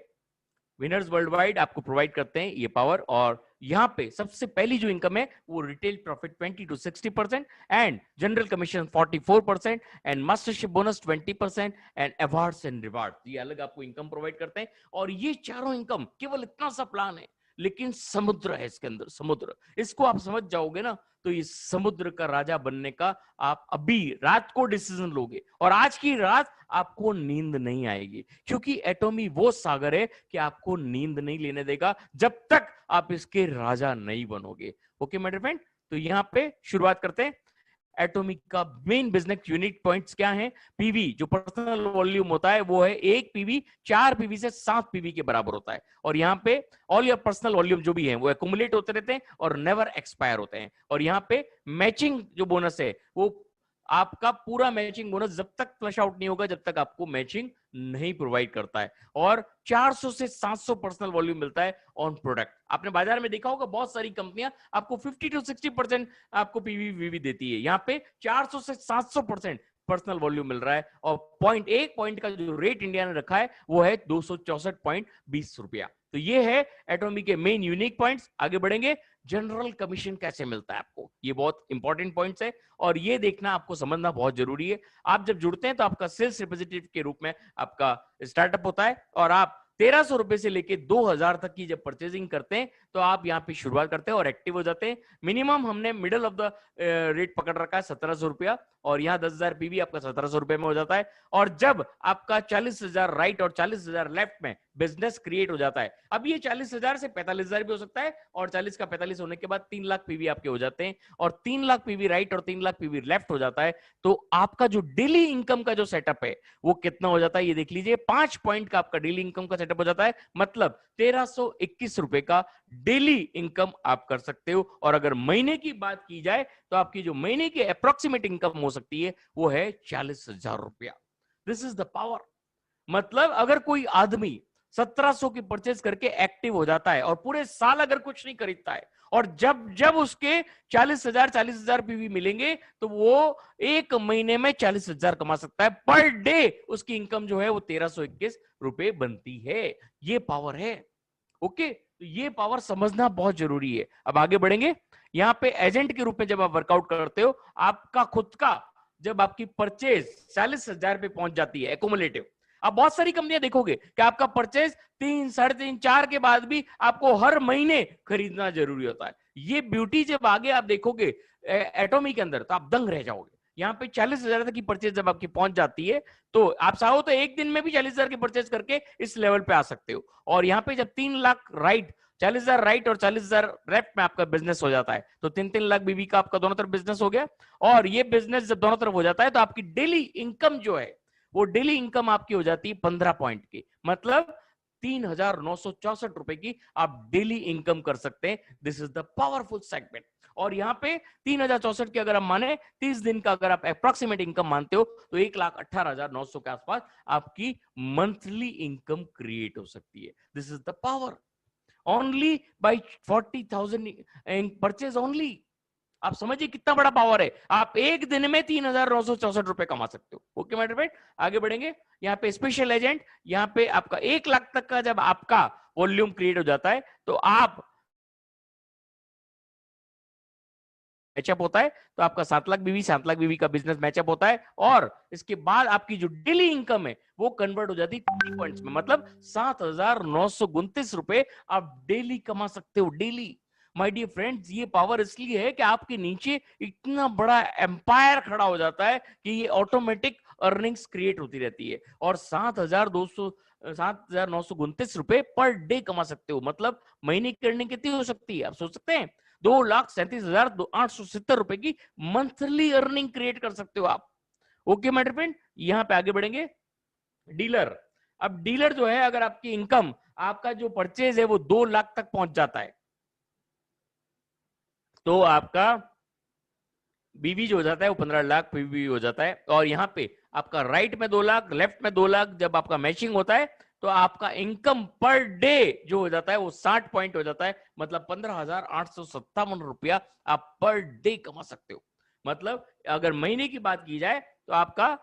A: विनर्स वर्ल्ड वाइड आपको प्रोवाइड करते हैं ये पावर, और यहां पे सबसे पहली जो इनकम है वो retail profit 20 to 60%, and general commission 44%, and mastership bonus 20%, and awards and reward, ये अलग आपको इनकम प्रोवाइड करते हैं। और ये चारों इनकम केवल इतना सा प्लान है, लेकिन समुद्र है इसके अंदर, समुद्र। इसको आप समझ जाओगे ना, तो इस समुद्र का राजा बनने का आप अभी रात को डिसीजन लोगे, और आज की रात आपको नींद नहीं आएगी, क्योंकि एटॉमी वो सागर है कि आपको नींद नहीं लेने देगा जब तक आप इसके राजा नहीं बनोगे। ओके मेरे फ्रेंड, तो यहां पे शुरुआत करते हैं। एटॉमिक का मेन बिजनेस यूनिट पॉइंट्स क्या हैं? पीवी, जो पर्सनल वॉल्यूम होता है वो है 1 पीवी, 4 पीवी से 7 पीवी के बराबर होता है। और यहाँ पे ऑल योर पर्सनल वॉल्यूम जो भी है वो एक्युमुलेट होते रहते हैं और नेवर एक्सपायर होते हैं। और यहाँ पे मैचिंग जो बोनस है वो आपका पूरा मैचिंग बोनस जब तक फ्लश आउट नहीं होगा, जब तक आपको मैचिंग नहीं प्रोवाइड करता है। और 400 से 700 पर्सनल वॉल्यूम मिलता है ऑन प्रोडक्ट। आपने बाजार में देखा होगा बहुत सारी कंपनियां आपको 50 to 60% आपको पीवी देती है, यहाँ पे 400 से 700% पर्सनल वॉल्यूम मिल रहा है। और एक पॉइंट का जो रेट इंडिया ने रखा है वो है 264.20 रुपया। तो ये है एटॉमी के मेन यूनिक पॉइंट्स। आगे बढ़ेंगे, जनरल कमीशन कैसे मिलता है आपको, ये बहुत इंपॉर्टेंट पॉइंट्स है और ये देखना आपको समझना बहुत जरूरी है। आप जब जुड़ते हैं तो आपका सेल्स रिप्रेजेंटेटिव के रूप में आपका स्टार्टअप होता है और आप 1300 रुपए से लेके 2000 तक की जब परचेजिंग करते हैं तो आप यहाँ पे शुरुआत करते हैं और एक्टिव हो जाते हैं। मिनिमम हमने मिडल ऑफ द रेट पकड़ रखा है 1700 रुपया और यहाँ 10,000 पीवी आपका 1700 रुपए में हो जाता है। और जब आपका 40,000 राइट और 40,000 लेफ्ट में बिजनेस क्रिएट हो जाता है, अब ये 40,000 से 45,000 भी हो सकता है और 40 का 45 होने के बाद 3 लाख पीवी आपके हो जाते हैं और 3 लाख पीवी राइट और 3 लाख पीवी लेफ्ट हो जाता है। तो आपका जो डेली इनकम का जो सेटअप है वो कितना हो जाता है ये देख लीजिए। 5 पॉइंट का आपका डेली इनकम का सेटअप हो जाता है, मतलब 1321 रुपए का डेली इनकम आप कर सकते हो। और अगर महीने की बात की जाए तो आपकी जो महीने की अप्रोक्सीमेट इनकम हो सकती है वो है 40,000 रुपया। This is the power. मतलब अगर कोई आदमी 1700 की परचेज करके एक्टिव हो जाता है और पूरे साल अगर कुछ नहीं खरीदता है और जब जब उसके 40,000 पीवी मिलेंगे तो वो एक महीने में 40,000 कमा सकता है। पर डे उसकी इनकम जो है वो 1321 रुपए बनती है। ये पावर है। ओके, तो ये पावर समझना बहुत जरूरी है। अब आगे बढ़ेंगे। यहां पे एजेंट के रूप में जब आप वर्कआउट करते हो, आपका खुद का जब आपकी परचेज 40,000 पे पहुंच जाती है एकुमुलेटिव, आप बहुत सारी कंपनियां देखोगे कि आपका परचेज 3, 3.5, 4 के बाद भी आपको हर महीने खरीदना जरूरी होता है। ये ब्यूटी जब आगे आप देखोगे एटॉमी के अंदर तो आप दंग रह जाओगे। यहाँ पे 40,000 तक की परचेज जब आपकी पहुंच जाती है तो आप चाहो तो एक दिन में भी 40,000 की परचेज करके इस लेवल पे आ सकते हो। और यहाँ पे जब 3 लाख राइट, 40,000 राइट और 40,000 लेफ्ट में आपका बिजनेस हो जाता है तो 3-3 लाख बीवी का आपका दोनों तरफ बिजनेस हो गया। और ये बिजनेस जब दोनों तरफ हो जाता है तो आपकी डेली इनकम जो है वो डेली इनकम आपकी हो जाती है 15 पॉइंट की, मतलब 3,964 रुपए की आप डेली इनकम कर सकते हैं। This is the powerful segment. और यहाँ पे 3,064 की अगर आप माने 30 दिन का अगर आप अप्रोक्सीमेट इनकम मानते हो तो 1,18,900 के आसपास आपकी मंथली इनकम क्रिएट हो सकती है। This is the power only by 40,000 purchase only. आप समझिए कितना बड़ा पावर है। आप एक दिन में 3,964 रुपए कमा सकते हो। ओके मेरे फ्रेंड, आगे बढ़ेंगे। यहाँ पे स्पेशल एजेंट, यहाँ पे आपका 1 लाख तक का जब आपका वॉल्यूम क्रिएट हो जाता है तो आप मैचअप होता है तो आपका 7 लाख बीवी का बिजनेस मैचअप होता है और इसके बाद आपकी जो डेली इनकम है वो कन्वर्ट हो जाती है 30 पॉइंट्स में, मतलब 7,929 रुपए आप डेली कमा सकते हो। डेली माय डियर फ्रेंड्स, ये पावर इसलिए है कि आपके नीचे इतना बड़ा एम्पायर खड़ा हो जाता है कि ये ऑटोमेटिक अर्निंग्स क्रिएट होती रहती है और 7,929 रुपए पर डे कमा सकते हो। मतलब महीने की अर्निंग कितनी हो सकती है आप सोच सकते हैं? 2,37,870 रुपए की मंथली अर्निंग क्रिएट कर सकते हो आप। ओके माय डियर फ्रेंड, यहां पे आगे बढ़ेंगे। डीलर, अब डीलर जो है अगर आपकी इनकम, आपका जो परचेज है वो 2 लाख तक पहुंच जाता है तो आपका बीवी जो हो जाता है वो 15 लाख पीवी हो जाता है। और यहाँ पे आपका राइट में 2 लाख, लेफ्ट में 2 लाख जब आपका मैचिंग होता है तो आपका इनकम पर डे जो हो जाता है वो 60 पॉइंट हो जाता है, मतलब 15,857 रुपया आप पर डे कमा सकते हो। मतलब अगर महीने की बात की जाए तो आपका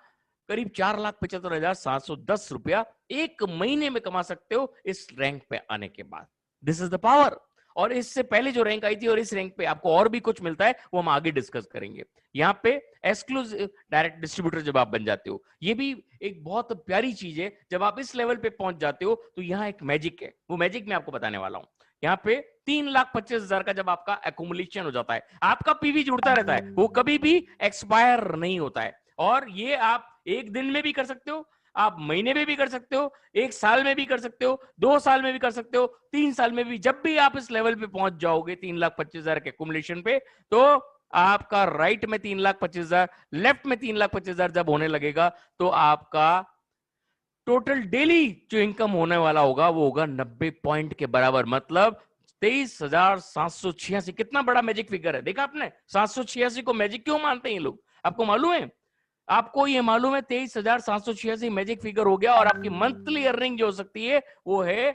A: करीब 4,75,710 रुपया एक महीने में कमा सकते हो इस रैंक पे आने के बाद। This is the power. और इससे पहले जो रैंक आई थी और इस रैंक पे आपको और भी कुछ मिलता है वो हम आगे डिस्कस करेंगे। यहाँ पे एक्सक्लूसिव डायरेक्ट डिस्ट्रीब्यूटर जब आप बन जाते हो, ये भी एक बहुत प्यारी चीज है। जब आप इस लेवल पे पहुंच जाते हो तो यहाँ एक मैजिक है, वो मैजिक मैं आपको बताने वाला हूँ। यहाँ पे 3,25,000 का जब आपका एकुमुलेशन हो जाता है, आपका पीवी जुड़ता रहता है, वो कभी भी एक्सपायर नहीं होता है। और ये आप एक दिन में भी कर सकते हो, आप महीने में भी कर सकते हो, 1 साल में भी कर सकते हो, 2 साल में भी कर सकते हो, 3 साल में भी। जब भी आप इस लेवल पे पहुंच जाओगे 3,25,000 के एकुमुलेशन पे, तो आपका राइट में 3,25,000, लेफ्ट में 3,25,000 जब होने लगेगा तो आपका टोटल डेली जो इनकम होने वाला होगा वो होगा 90 पॉइंट के बराबर, मतलब 23,786। कितना बड़ा मैजिक फिगर है, देखा आपने? 786 को मैजिक क्यों मानते हैं ये लोग, आपको मालूम है? आपको ये मालूम है 23,786 मैजिक फिगर हो गया और आपकी मंथली अर्निंग जो हो सकती है वो है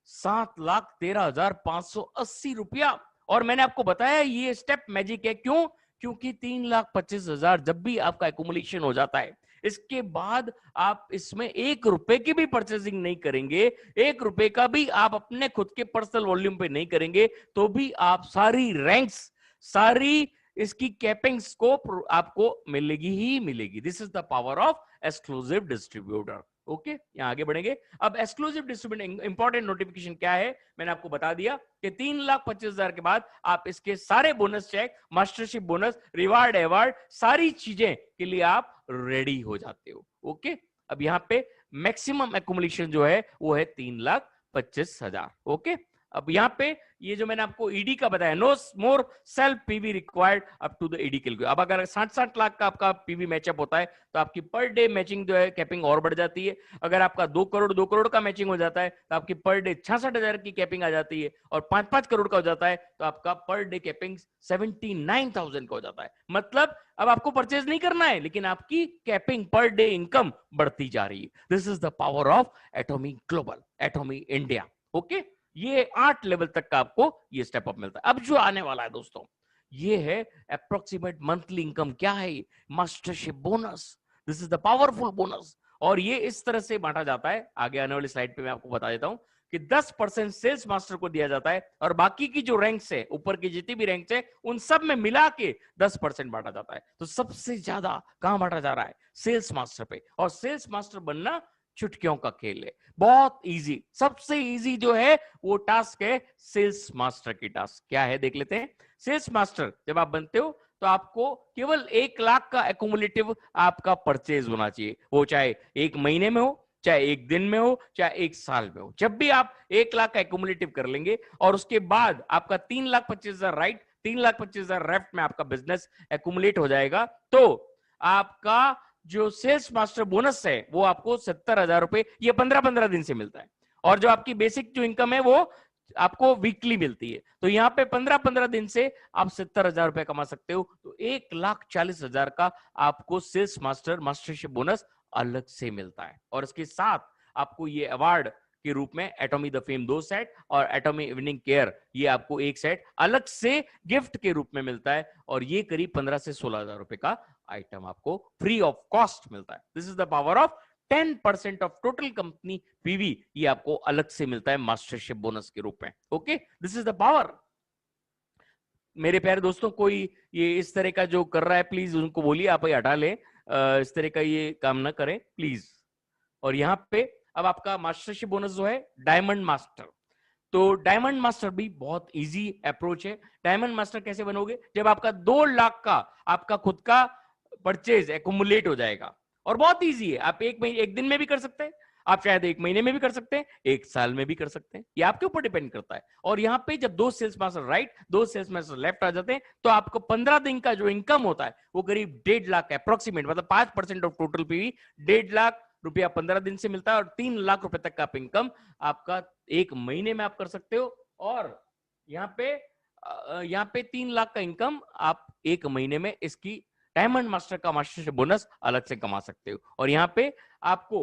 A: 7,13,580 रुपया। और मैंने आपको बताया ये स्टेप मैजिक है, क्यों? क्योंकि 3,25,000 जब भी आपका एकुमुलेशन हो जाता है, इसके बाद आप इसमें 1 रुपए की भी परचेजिंग नहीं करेंगे, 1 रुपए का भी आप अपने खुद के पर्सनल वॉल्यूम पे नहीं करेंगे, तो भी आप सारी रैंक्स, सारी इसकी कैपिंग स्कोप आपको मिलेगी ही मिलेगी। This is the power of exclusive distributor. Okay, यहां आगे बढ़ेंगे। अब एक्सक्लूसिव डिस्ट्रीब्यूटर इंपॉर्टेंट नोटिफिकेशन क्या है, मैंने आपको बता दिया कि 3,25,000 के बाद आप इसके सारे bonus check, mastership bonus, reward, award, सारी चीजें के लिए आप रेडी हो जाते हो। ओके, अब यहां पे मैक्सिमम एकुमुलेशन जो है वो है 3,25,000। ओके, अब यहाँ पे ये जो मैंने आपको ईडी का बताया, no more self PV required up to the ED calculate. अब अगर 60 लाख का आपका पीवी मैचअप होता है तो आपकी पर डे मैचिंग जो है कैपिंग और बढ़ जाती है। अगर आपका 2 करोड़ का मैचिंग हो जाता है तो आपकी पर डे 66,000 की कैपिंग आ जाती है, और 5 करोड़ का हो जाता है तो आपका पर डे कैपिंग 79,000 का हो जाता है। मतलब अब आपको परचेज नहीं करना है, लेकिन आपकी कैपिंग पर डे इनकम बढ़ती जा रही है। This is the power of एटॉमी global, एटॉमी India. Okay, ये 8 लेवल तक का आपको ये स्टेप अप मिलता है। अब जो आने वाला है दोस्तों, ये है अप्रोक्सीमेट मंथली इनकम। क्या है ये? Mastership bonus. This is the powerful bonus, और ये इस तरह से बांटा जाता है, आगे आने वाली स्लाइड पे मैं आपको बता देता हूं कि 10% सेल्स मास्टर को दिया जाता है, और बाकी की जो रैंक्स है, ऊपर की जितनी भी रैंक्स है, उन सब में मिला के 10% बांटा जाता है। तो सबसे ज्यादा कहां बांटा जा रहा है? सेल्स मास्टर पे। और सेल्स मास्टर बनना चुटकियों का खेल है, बहुत इजी। सबसे इजी जो है वो टास्क है सेल्स मास्टर की टास्क। क्या है देख लेते हैं। सेल्स मास्टर जब आप बनते हो तो आपको केवल 1 लाख का एकुमुलेटिव आपका परचेज होना चाहिए, वो चाहे 1 महीने में हो, चाहे 1 दिन में हो, चाहे 1 साल में हो। जब भी आप 1 लाख का एकुमुलेटिव कर लेंगे और उसके बाद आपका 3,25,000 राइट, 3,25,000 लेफ्ट में आपका बिजनेस एकुमुलेट हो जाएगा, तो आपका जो सेल्स मास्टर बोनस है वो आपको 70,000 रुपए ये 15-15 दिन से मिलता है, और जो आपकी बेसिक जो इनकम है वो आपको वीकली मिलती है। तो यहाँ पे 15-15 दिन से आप 70,000 रुपए कमा सकते हो। तो 1,40,000 का आपको सेल्स मास्टर मास्टरशिप बोनस अलग से मिलता है, और इसके साथ आपको ये अवार्ड के रूप में एटॉमी द फेम 2 सेट और एटॉमी इवनिंग केयर ये आपको 1 सेट अलग से गिफ्ट के रूप में मिलता है, और ये करीब 15 से 16,000 रुपए का आइटम आपको फ्री ऑफ कॉस्ट मिलता है। This is the power of 10% of total company PV, ये आपको अलग से मिलता है मास्टरशिप बोनस के रूप में। Okay, this is the power. मेरे प्यारे दोस्तों, कोई ये इस तरह का जो कर रहा है प्लीज उनको बोलिए आप ही हटा लें, इस तरह का ये काम ना करें प्लीज। और यहाँ पे अब आपका मास्टरशिप बोनस जो है डायमंड मास्टर, तो डायमंड मास्टर भी बहुत इजी अप्रोच है। डायमंड मास्टर कैसे बनोगे? जब आपका 2 लाख का आपका खुद का परचेज एकुमुलेट हो जाएगा, और बहुत इजी है। आप 1 दिन में भी कर सकते हैं, आप शायद 1 महीने में भी कर सकते हैं, 1 साल में भी कर सकते हैं, ये आपके ऊपर डिपेंड करता है। और यहाँ पे जब 2 sales master right, 2 sales master left आ जाते हैं, तो आपको 15 दिन का जो इनकम होता है वो करीब 1.5 लाख अप्रोक्सीमेट, मतलब 5% ऑफ टोटल पीवी 1.5 लाख रुपया 15 दिन से मिलता है, और 3 लाख रुपए तक का आप इनकम आपका 1 महीने में आप कर सकते हो। और यहाँ पे 3 लाख का इनकम आप 1 महीने में इसकी डायमंड मास्टर का मास्टरशिप बोनस अलग से कमा सकते हो। और यहाँ पे आपको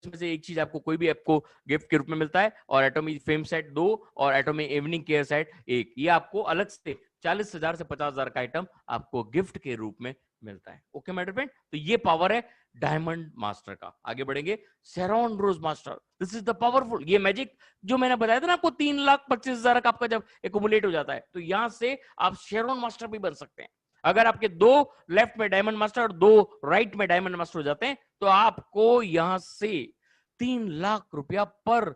A: इसमें से एक चीज आपको कोई भी आपको गिफ्ट के रूप में मिलता है, और एटॉमी फेम सेट 2 और एटॉमी इवनिंग केयर सेट 1, ये आपको अलग से 40,000 से 50,000 का आइटम आपको गिफ्ट के रूप में मिलता है। ओके मेरे फ्रेंड, तो ये पावर है डायमंड मास्टर का। आगे बढ़ेंगे, Sharon Rose master. This is the powerful, ये मैजिक जो मैंने बताया था ना आपको, 3,25,000 का आपका जब एकुमुलेट हो जाता है, तो यहां से आप शेरॉन मास्टर भी बन सकते हैं। अगर आपके 2 लेफ्ट में डायमंड मास्टर और 2 राइट में डायमंड मास्टर हो जाते हैं, तो आपको यहां से 3 लाख रुपया पर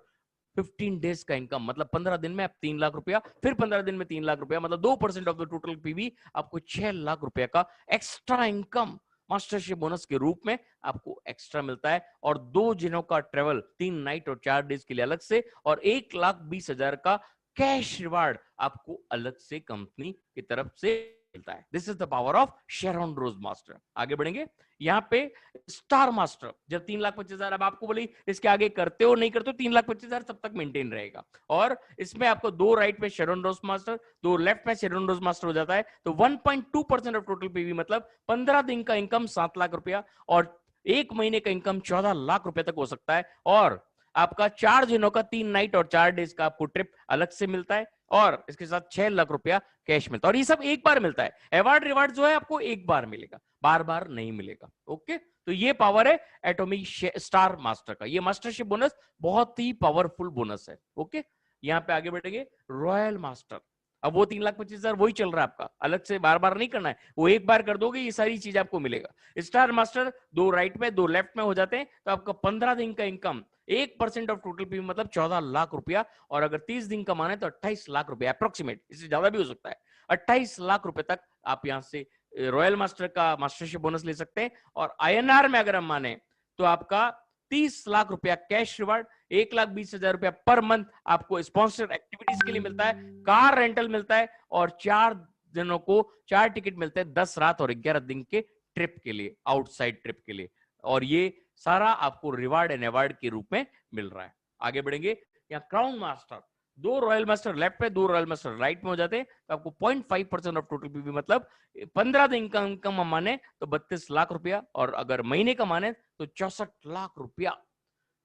A: 15 डेज का इनकम, मतलब 15 दिन में आप 3 लाख रुपया, फिर 15 दिन में 3 लाख रुपया, मतलब 2% ऑफ द टोटल पीवी आपको 6 लाख रुपया का एक्स्ट्रा इनकम मास्टरशिप बोनस के रूप में आपको एक्स्ट्रा मिलता है। और 2 दिनों का ट्रेवल 3 नाइट और 4 डेज के लिए अलग से, और 1,20,000 का कैश रिवार्ड आपको अलग से कंपनी की तरफ से मिलता है। This is the power of Sharon Rose master. आगे बढ़ेंगे, यहाँ पे स्टार मास्टर जब 3,25,000, अब आपको बोली इसके आगे करते हो नहीं करते हो, 3,25,000 तब तक मेंटेन रहेगा। और इसमें आपको 2 राइट में शेरॉन रोज मास्टर, 2 लेफ्ट में शेरॉन रोज मास्टर हो जाता है, तो 1.2% ऑफ टोटल पीवी, मतलब 15 दिन का इनकम 7 लाख रुपया, और 1 महीने का इनकम 14 लाख रुपए तक हो सकता है। और आपका 4 दिनों का 3 नाइट और 4 डेज का आपको ट्रिप अलग से मिलता है, और इसके साथ 6 लाख रुपया कैश मिलता है। और ये सब एक बार मिलता है। अवार्ड रिवार्ड जो है आपको एक बार मिलेगा, बार बार नहीं मिलेगा। ओके, तो ये पावर है एटॉमिक स्टार मास्टर का। ये मास्टरशिप बोनस बहुत ही पावरफुल बोनस है। ओके, यहाँ पे आगे बढ़ेंगे रॉयल मास्टर। अब वो 3,25,000 वही चल रहा है आपका, अलग से बार बार नहीं करना है, वो एक बार कर दोगे ये सारी चीज आपको मिलेगा। स्टार मास्टर 2 राइट में 2 लेफ्ट में हो जाते हैं, तो आपका 15 दिन का इनकम 1% ऑफ टोटल पीवी मतलब 14 लाख रुपया, और अगर 30 दिन का माने तो 28 लाख रुपया अप्रोक्सीमेट, इससे ज्यादा भी हो सकता है। 28 लाख रुपए तक आप यहां से रॉयल मास्टर का मास्टरशिप बोनस ले सकते हैं। और आईएनआर में अगर हम माने तो आपका 30 लाख रुपया कैश रिवार्ड, 1,20,000 रुपया पर मंथ आपको स्पॉन्सर्ड एक्टिविटीज के लिए मिलता है, कार रेंटल मिलता है, और 4 दिनों को 4 टिकट मिलते हैं 10 रात और 11 दिन के ट्रिप के लिए, आउटसाइड ट्रिप के लिए। और ये सारा आपको रिवार्ड एंड अवार्ड के रूप में मिल रहा है। आगे बढ़ेंगे, यहाँ crown master 2 royal master left में 2 रॉयल मास्टर राइट में हो जाते हैं, तो आपको 0.5% ऑफ टोटल पीवी मतलब 15 दिन का इनकम माने तो 32 लाख रुपया, और अगर महीने का माने तो 64 लाख रुपया।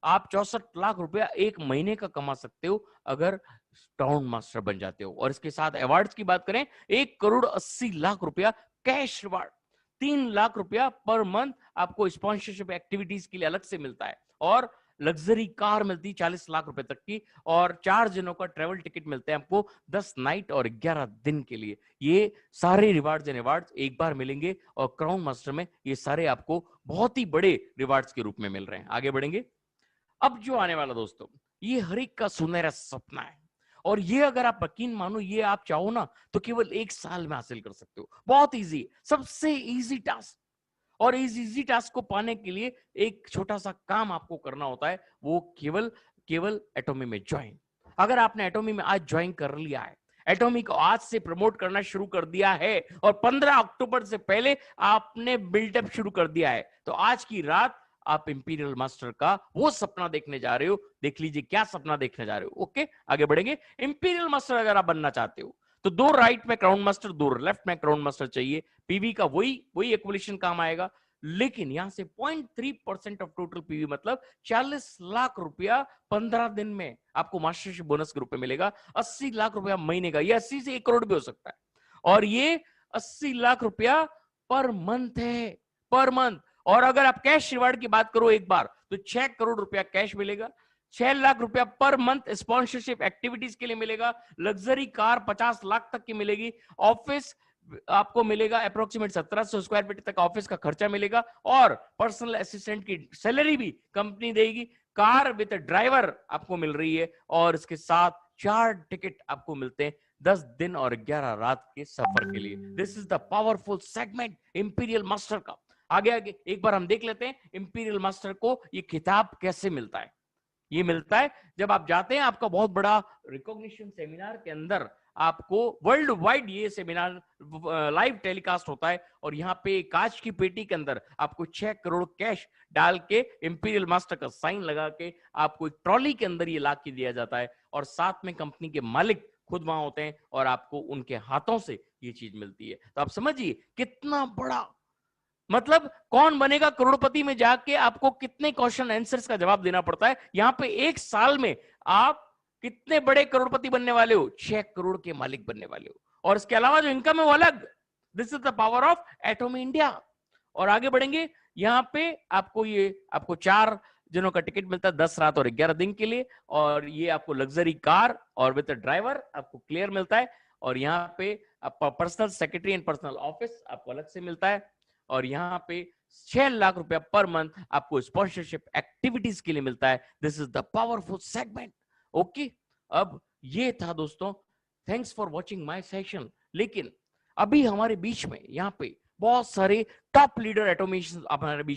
A: आप 64 लाख रुपया एक महीने का कमा सकते हो अगर टाउन मास्टर बन जाते हो। और इसके साथ अवार्ड्स की बात करें, 1,80,00,000 रुपया कैश रिवार्ड, 3 लाख रुपया पर मंथ आपको स्पॉन्सरशिप एक्टिविटीज के लिए अलग से मिलता है, और लग्जरी कार मिलती है 40 लाख रुपए तक की, और 4 दिनों का ट्रेवल टिकट मिलते हैं आपको 10 नाइट और 11 दिन के लिए। ये सारे रिवार्ड्स एंड अवार्ड्स एक बार मिलेंगे, और क्राउन मास्टर में ये सारे आपको बहुत ही बड़े रिवार्ड्स के रूप में मिल रहे हैं। आगे बढ़ेंगे, अब जो आने वाला दोस्तों, ये हर एक का सुनहरा सपना है, और ये अगर आप यकीन मानो, ये आप चाहो ना तो केवल 1 साल में हासिल कर सकते हो। बहुत इजी, सबसे इजी टास्क। और इस इजी टास्क को पाने के लिए एक छोटा सा काम आपको करना होता है, वो केवल एटॉमी में ज्वाइन। अगर आपने एटॉमी में आज ज्वाइन कर लिया है, एटॉमी को आज से प्रमोट करना शुरू कर दिया है, और 15 अक्टूबर से पहले आपने बिल्डअप शुरू कर दिया है, तो आज की रात आप इंपीरियल मास्टर का वो सपना देखने जा रहे हो। देख लीजिए क्या सपना देखने जा रहे हो। ओके, आगे बढ़ेंगे। इंपीरियल मास्टर अगर आप बनना चाहते हो तो 2 राइट में क्राउन मास्टर 2 लेफ्ट में क्राउन मास्टर चाहिए। पीवी का वही एक्विजिशन काम आएगा, लेकिन यहां से 0.3% ऑफ टोटल पीवी मतलब 40 लाख रुपया 15 दिन में आपको मास्टरशिप बोनस के रूप में मिलेगा। 80 लाख रुपया महीने का, ये 80 से 1 करोड़ भी हो सकता है, और ये 80 लाख रुपया पर मंथ है, पर मंथ। और अगर आप कैश रिवार्ड की बात करो एक बार, तो 6 करोड़ रुपया कैश मिलेगा, 6 लाख रुपया पर मंथ स्पॉन्सरशिप एक्टिविटीज के लिए मिलेगा, लग्जरी कार 50 लाख तक की मिलेगी, ऑफिस आपको मिलेगा अप्रोक्सीमेट 1700 स्क्वायर फीट तक ऑफिस का खर्चा मिलेगा, और पर्सनल असिस्टेंट की सैलरी भी कंपनी देगी, कार विद ड्राइवर आपको मिल रही है, और इसके साथ 4 टिकट आपको मिलते हैं 10 दिन और 11 रात के सफर के लिए। This is the powerful segment imperial master का। आगे आगे एक बार हम देख लेते हैं इंपीरियल मास्टर को ये खिताब कैसे मिलता है। ये मिलता है जब आप जाते हैं, आपका बहुत बड़ा रिकॉग्निशन सेमिनार के अंदर आपको वर्ल्ड वाइड ये सेमिनार लाइव टेलीकास्ट होता है, और यहाँ पे कांच की पेटी के अंदर आपको 6 करोड़ कैश डाल के इंपीरियल मास्टर का साइन लगा के आपको एक ट्रॉली के अंदर ये ला के दिया जाता है, और साथ में कंपनी के मालिक खुद वहां होते हैं, और आपको उनके हाथों से ये चीज मिलती है। तो आप समझिए कितना बड़ा, मतलब कौन बनेगा करोड़पति में जाके आपको कितने क्वेश्चन आंसर्स का जवाब देना पड़ता है। यहाँ पे 1 साल में आप कितने बड़े करोड़पति बनने वाले हो, 6 करोड़ के मालिक बनने वाले हो, और इसके अलावा जो इनकम है वो अलग। This is the power of एटॉमी India. और आगे बढ़ेंगे, यहाँ पे आपको 4 दिनों का टिकट मिलता है 10 रात और 11 दिन के लिए, और ये आपको लग्जरी कार और विद ड्राइवर आपको क्लियर मिलता है, और यहाँ पे personal secretary and personal office आपको अलग से मिलता है, और यहाँ पे 6 लाख रुपया पर मंथ आपको स्पॉन्सरशिप एक्टिविटीज के लिए मिलता है। This is the powerful segment. Okay, अब ये था दोस्तों, thanks for watching my session. लेकिन अभी हमारे बीच में यहाँ पे बहुत सारे टॉप लीडर ऑटोमेशन हमारे बीच